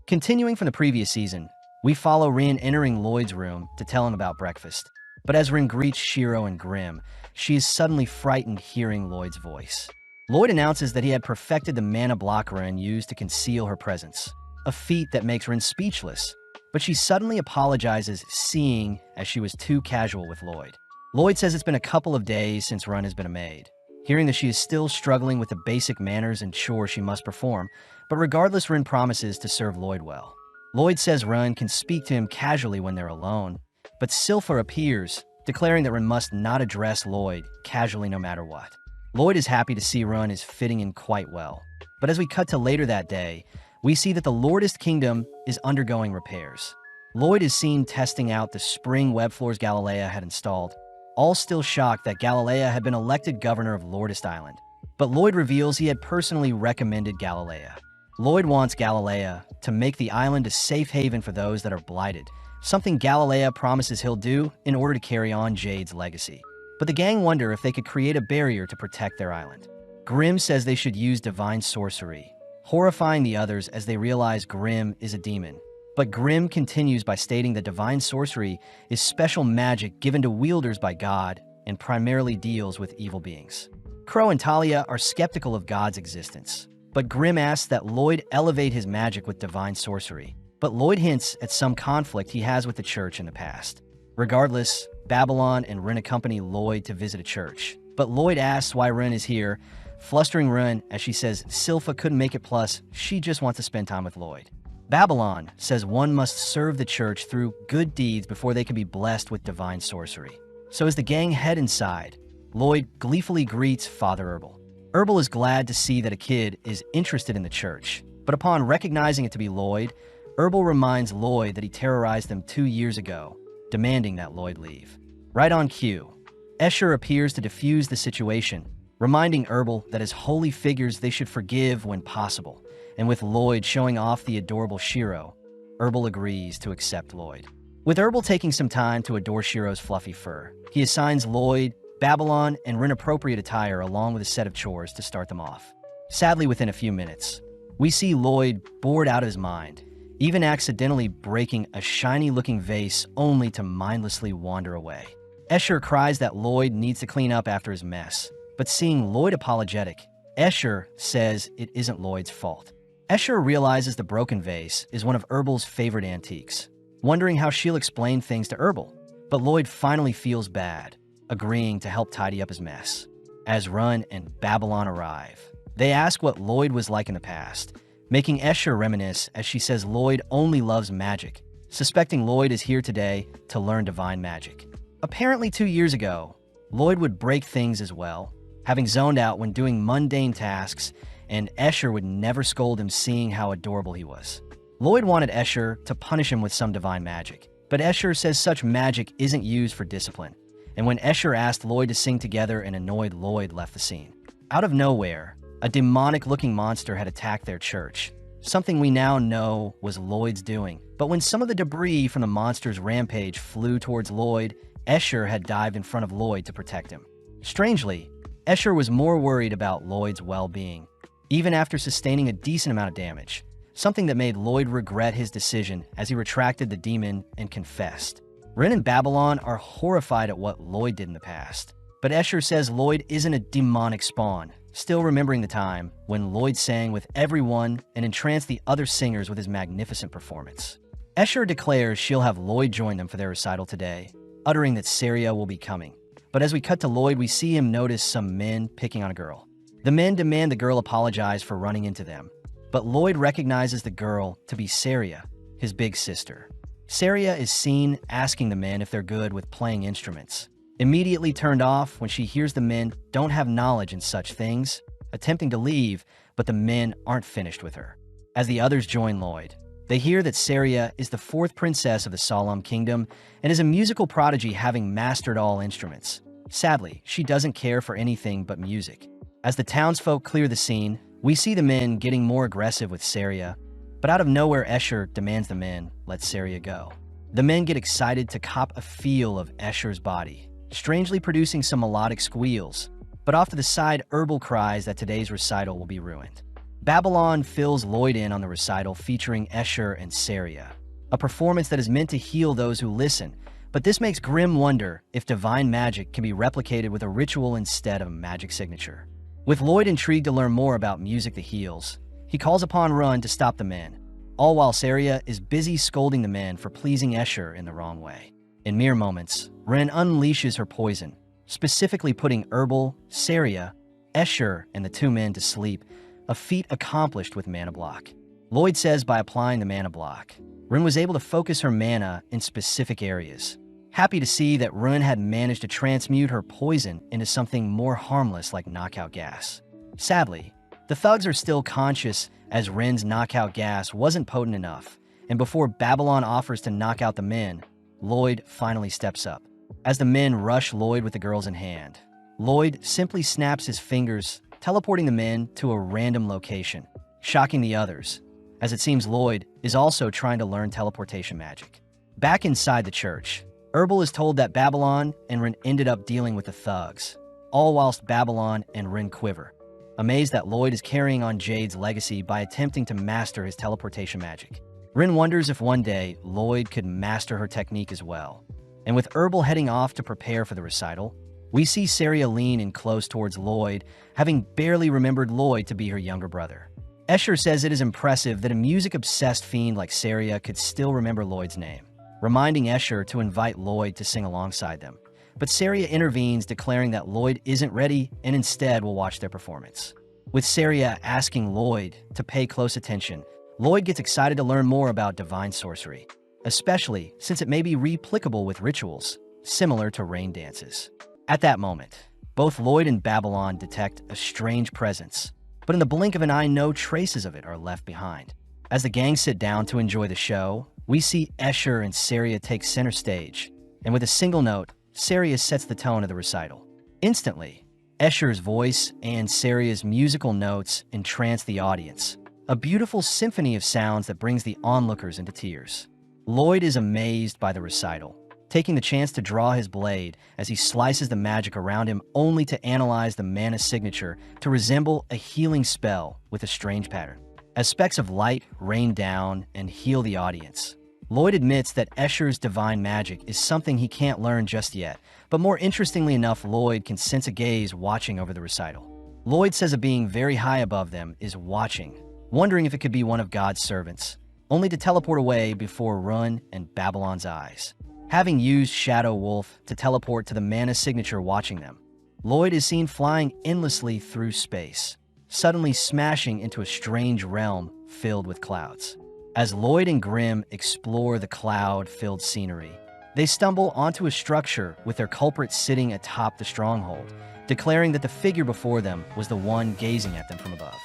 Continuing from the previous season, we follow Rin entering Lloyd's room to tell him about breakfast. But as Rin greets Shiro and Grim, she is suddenly frightened hearing Lloyd's voice. Lloyd announces that he had perfected the mana block Rin used to conceal her presence, a feat that makes Rin speechless, but she suddenly apologizes, seeing as she was too casual with Lloyd. Lloyd says it's been a couple of days since Rin has been a maid, hearing that she is still struggling with the basic manners and chores she must perform, but regardless, Rin promises to serve Lloyd well. Lloyd says Rin can speak to him casually when they're alone, but Silpha appears, declaring that Rin must not address Lloyd casually no matter what. Lloyd is happy to see Rin is fitting in quite well, but as we cut to later that day, we see that the Lordist Kingdom is undergoing repairs. Lloyd is seen testing out the spring web floors Galilea had installed, all still shocked that Galilea had been elected governor of Lordist Island. But Lloyd reveals he had personally recommended Galilea. Lloyd wants Galilea to make the island a safe haven for those that are blighted, something Galilea promises he'll do in order to carry on Jade's legacy. But the gang wonder if they could create a barrier to protect their island. Grimm says they should use divine sorcery, horrifying the others as they realize Grimm is a demon. But Grimm continues by stating that divine sorcery is special magic given to wielders by God and primarily deals with evil beings. Crow and Talia are skeptical of God's existence, but Grimm asks that Lloyd elevate his magic with divine sorcery. But Lloyd hints at some conflict he has with the church in the past. Regardless, Babylon and Rin accompany Lloyd to visit a church, but Lloyd asks why Rin is here, flustering Rin as she says Silpha couldn't make it, plus she just wants to spend time with Lloyd. Babylon says one must serve the church through good deeds before they can be blessed with divine sorcery. So as the gang head inside, Lloyd gleefully greets Father Herbal. Herbal is glad to see that a kid is interested in the church, but upon recognizing it to be Lloyd, Herbal reminds Lloyd that he terrorized them 2 years ago, demanding that Lloyd leave. Right on cue, Escher appears to defuse the situation, reminding Herbal that as holy figures they should forgive when possible, and with Lloyd showing off the adorable Shiro, Herbal agrees to accept Lloyd. With Herbal taking some time to adore Shiro's fluffy fur, he assigns Lloyd, Babylon, and Rin-appropriate attire along with a set of chores to start them off. Sadly, within a few minutes, we see Lloyd bored out of his mind, even accidentally breaking a shiny-looking vase only to mindlessly wander away. Escher cries that Lloyd needs to clean up after his mess, but seeing Lloyd apologetic, Escher says it isn't Lloyd's fault. Escher realizes the broken vase is one of Herbal's favorite antiques, wondering how she'll explain things to Herbal, but Lloyd finally feels bad, agreeing to help tidy up his mess. As Run and Babylon arrive, they ask what Lloyd was like in the past, making Escher reminisce as she says Lloyd only loves magic, suspecting Lloyd is here today to learn divine magic. Apparently 2 years ago, Lloyd would break things as well, having zoned out when doing mundane tasks, and Escher would never scold him seeing how adorable he was. Lloyd wanted Escher to punish him with some divine magic, but Escher says such magic isn't used for discipline, and when Escher asked Lloyd to sing together and annoyed Lloyd left the scene. Out of nowhere, a demonic-looking monster had attacked their church, something we now know was Lloyd's doing. But when some of the debris from the monster's rampage flew towards Lloyd, Escher had dived in front of Lloyd to protect him. Strangely, Escher was more worried about Lloyd's well-being, even after sustaining a decent amount of damage, something that made Lloyd regret his decision as he retracted the demon and confessed. Ren and Babylon are horrified at what Lloyd did in the past. But Escher says Lloyd isn't a demonic spawn, still remembering the time when Lloyd sang with everyone and entranced the other singers with his magnificent performance. Escher declares she'll have Lloyd join them for their recital today, uttering that Saria will be coming. But as we cut to Lloyd, we see him notice some men picking on a girl. The men demand the girl apologize for running into them, but Lloyd recognizes the girl to be Saria, his big sister. Saria is seen asking the men if they're good with playing instruments. Immediately turned off when she hears the men don't have knowledge in such things, attempting to leave, but the men aren't finished with her. As the others join Lloyd, they hear that Saria is the fourth princess of the Solemn Kingdom and is a musical prodigy, having mastered all instruments. Sadly, she doesn't care for anything but music. As the townsfolk clear the scene, we see the men getting more aggressive with Saria, but out of nowhere Escher demands the men let Saria go. The men get excited to cop a feel of Escher's body, strangely producing some melodic squeals, but off to the side, Herbal cries that today's recital will be ruined. Babylon fills Lloyd in on the recital featuring Escher and Saria, a performance that is meant to heal those who listen, but this makes Grimm wonder if divine magic can be replicated with a ritual instead of a magic signature. With Lloyd intrigued to learn more about music that heals, he calls upon Run to stop the men, all while Saria is busy scolding the men for pleasing Escher in the wrong way. In mere moments, Ren unleashes her poison, specifically putting Herbal, Saria, Escher, and the two men to sleep, a feat accomplished with Mana Block. Lloyd says by applying the Mana Block, Ren was able to focus her mana in specific areas. Happy to see that Ren had managed to transmute her poison into something more harmless like knockout gas. Sadly, the thugs are still conscious as Ren's knockout gas wasn't potent enough, and before Babylon offers to knock out the men, Lloyd finally steps up. As the men rush Lloyd with the girls in hand, Lloyd simply snaps his fingers, teleporting the men to a random location, shocking the others, as it seems Lloyd is also trying to learn teleportation magic. Back inside the church, Herbal is told that Babylon and Ren ended up dealing with the thugs, all whilst Babylon and Ren quiver, amazed that Lloyd is carrying on Jade's legacy by attempting to master his teleportation magic. Ren wonders if one day Lloyd could master her technique as well. And with Herbal heading off to prepare for the recital, we see Saria lean in close towards Lloyd, having barely remembered Lloyd to be her younger brother. Escher says it is impressive that a music-obsessed fiend like Saria could still remember Lloyd's name, reminding Escher to invite Lloyd to sing alongside them. But Saria intervenes, declaring that Lloyd isn't ready and instead will watch their performance. With Saria asking Lloyd to pay close attention, Lloyd gets excited to learn more about divine sorcery, especially since it may be replicable with rituals, similar to rain dances. At that moment, both Lloyd and Babylon detect a strange presence, but in the blink of an eye, no traces of it are left behind. As the gang sit down to enjoy the show, we see Escher and Saria take center stage, and with a single note, Saria sets the tone of the recital. Instantly, Escher's voice and Saria's musical notes entrance the audience, a beautiful symphony of sounds that brings the onlookers into tears. Lloyd is amazed by the recital, taking the chance to draw his blade as he slices the magic around him, only to analyze the mana signature to resemble a healing spell with a strange pattern. As specks of light rain down and heal the audience, Lloyd admits that Escher's divine magic is something he can't learn just yet, but more interestingly enough, Lloyd can sense a gaze watching over the recital. Lloyd says a being very high above them is watching, wondering if it could be one of God's servants, only to teleport away before Run and Babylon's eyes. Having used Shadow Wolf to teleport to the mana signature watching them, Lloyd is seen flying endlessly through space, suddenly smashing into a strange realm filled with clouds. As Lloyd and Grimm explore the cloud-filled scenery, they stumble onto a structure with their culprit sitting atop the stronghold, declaring that the figure before them was the one gazing at them from above.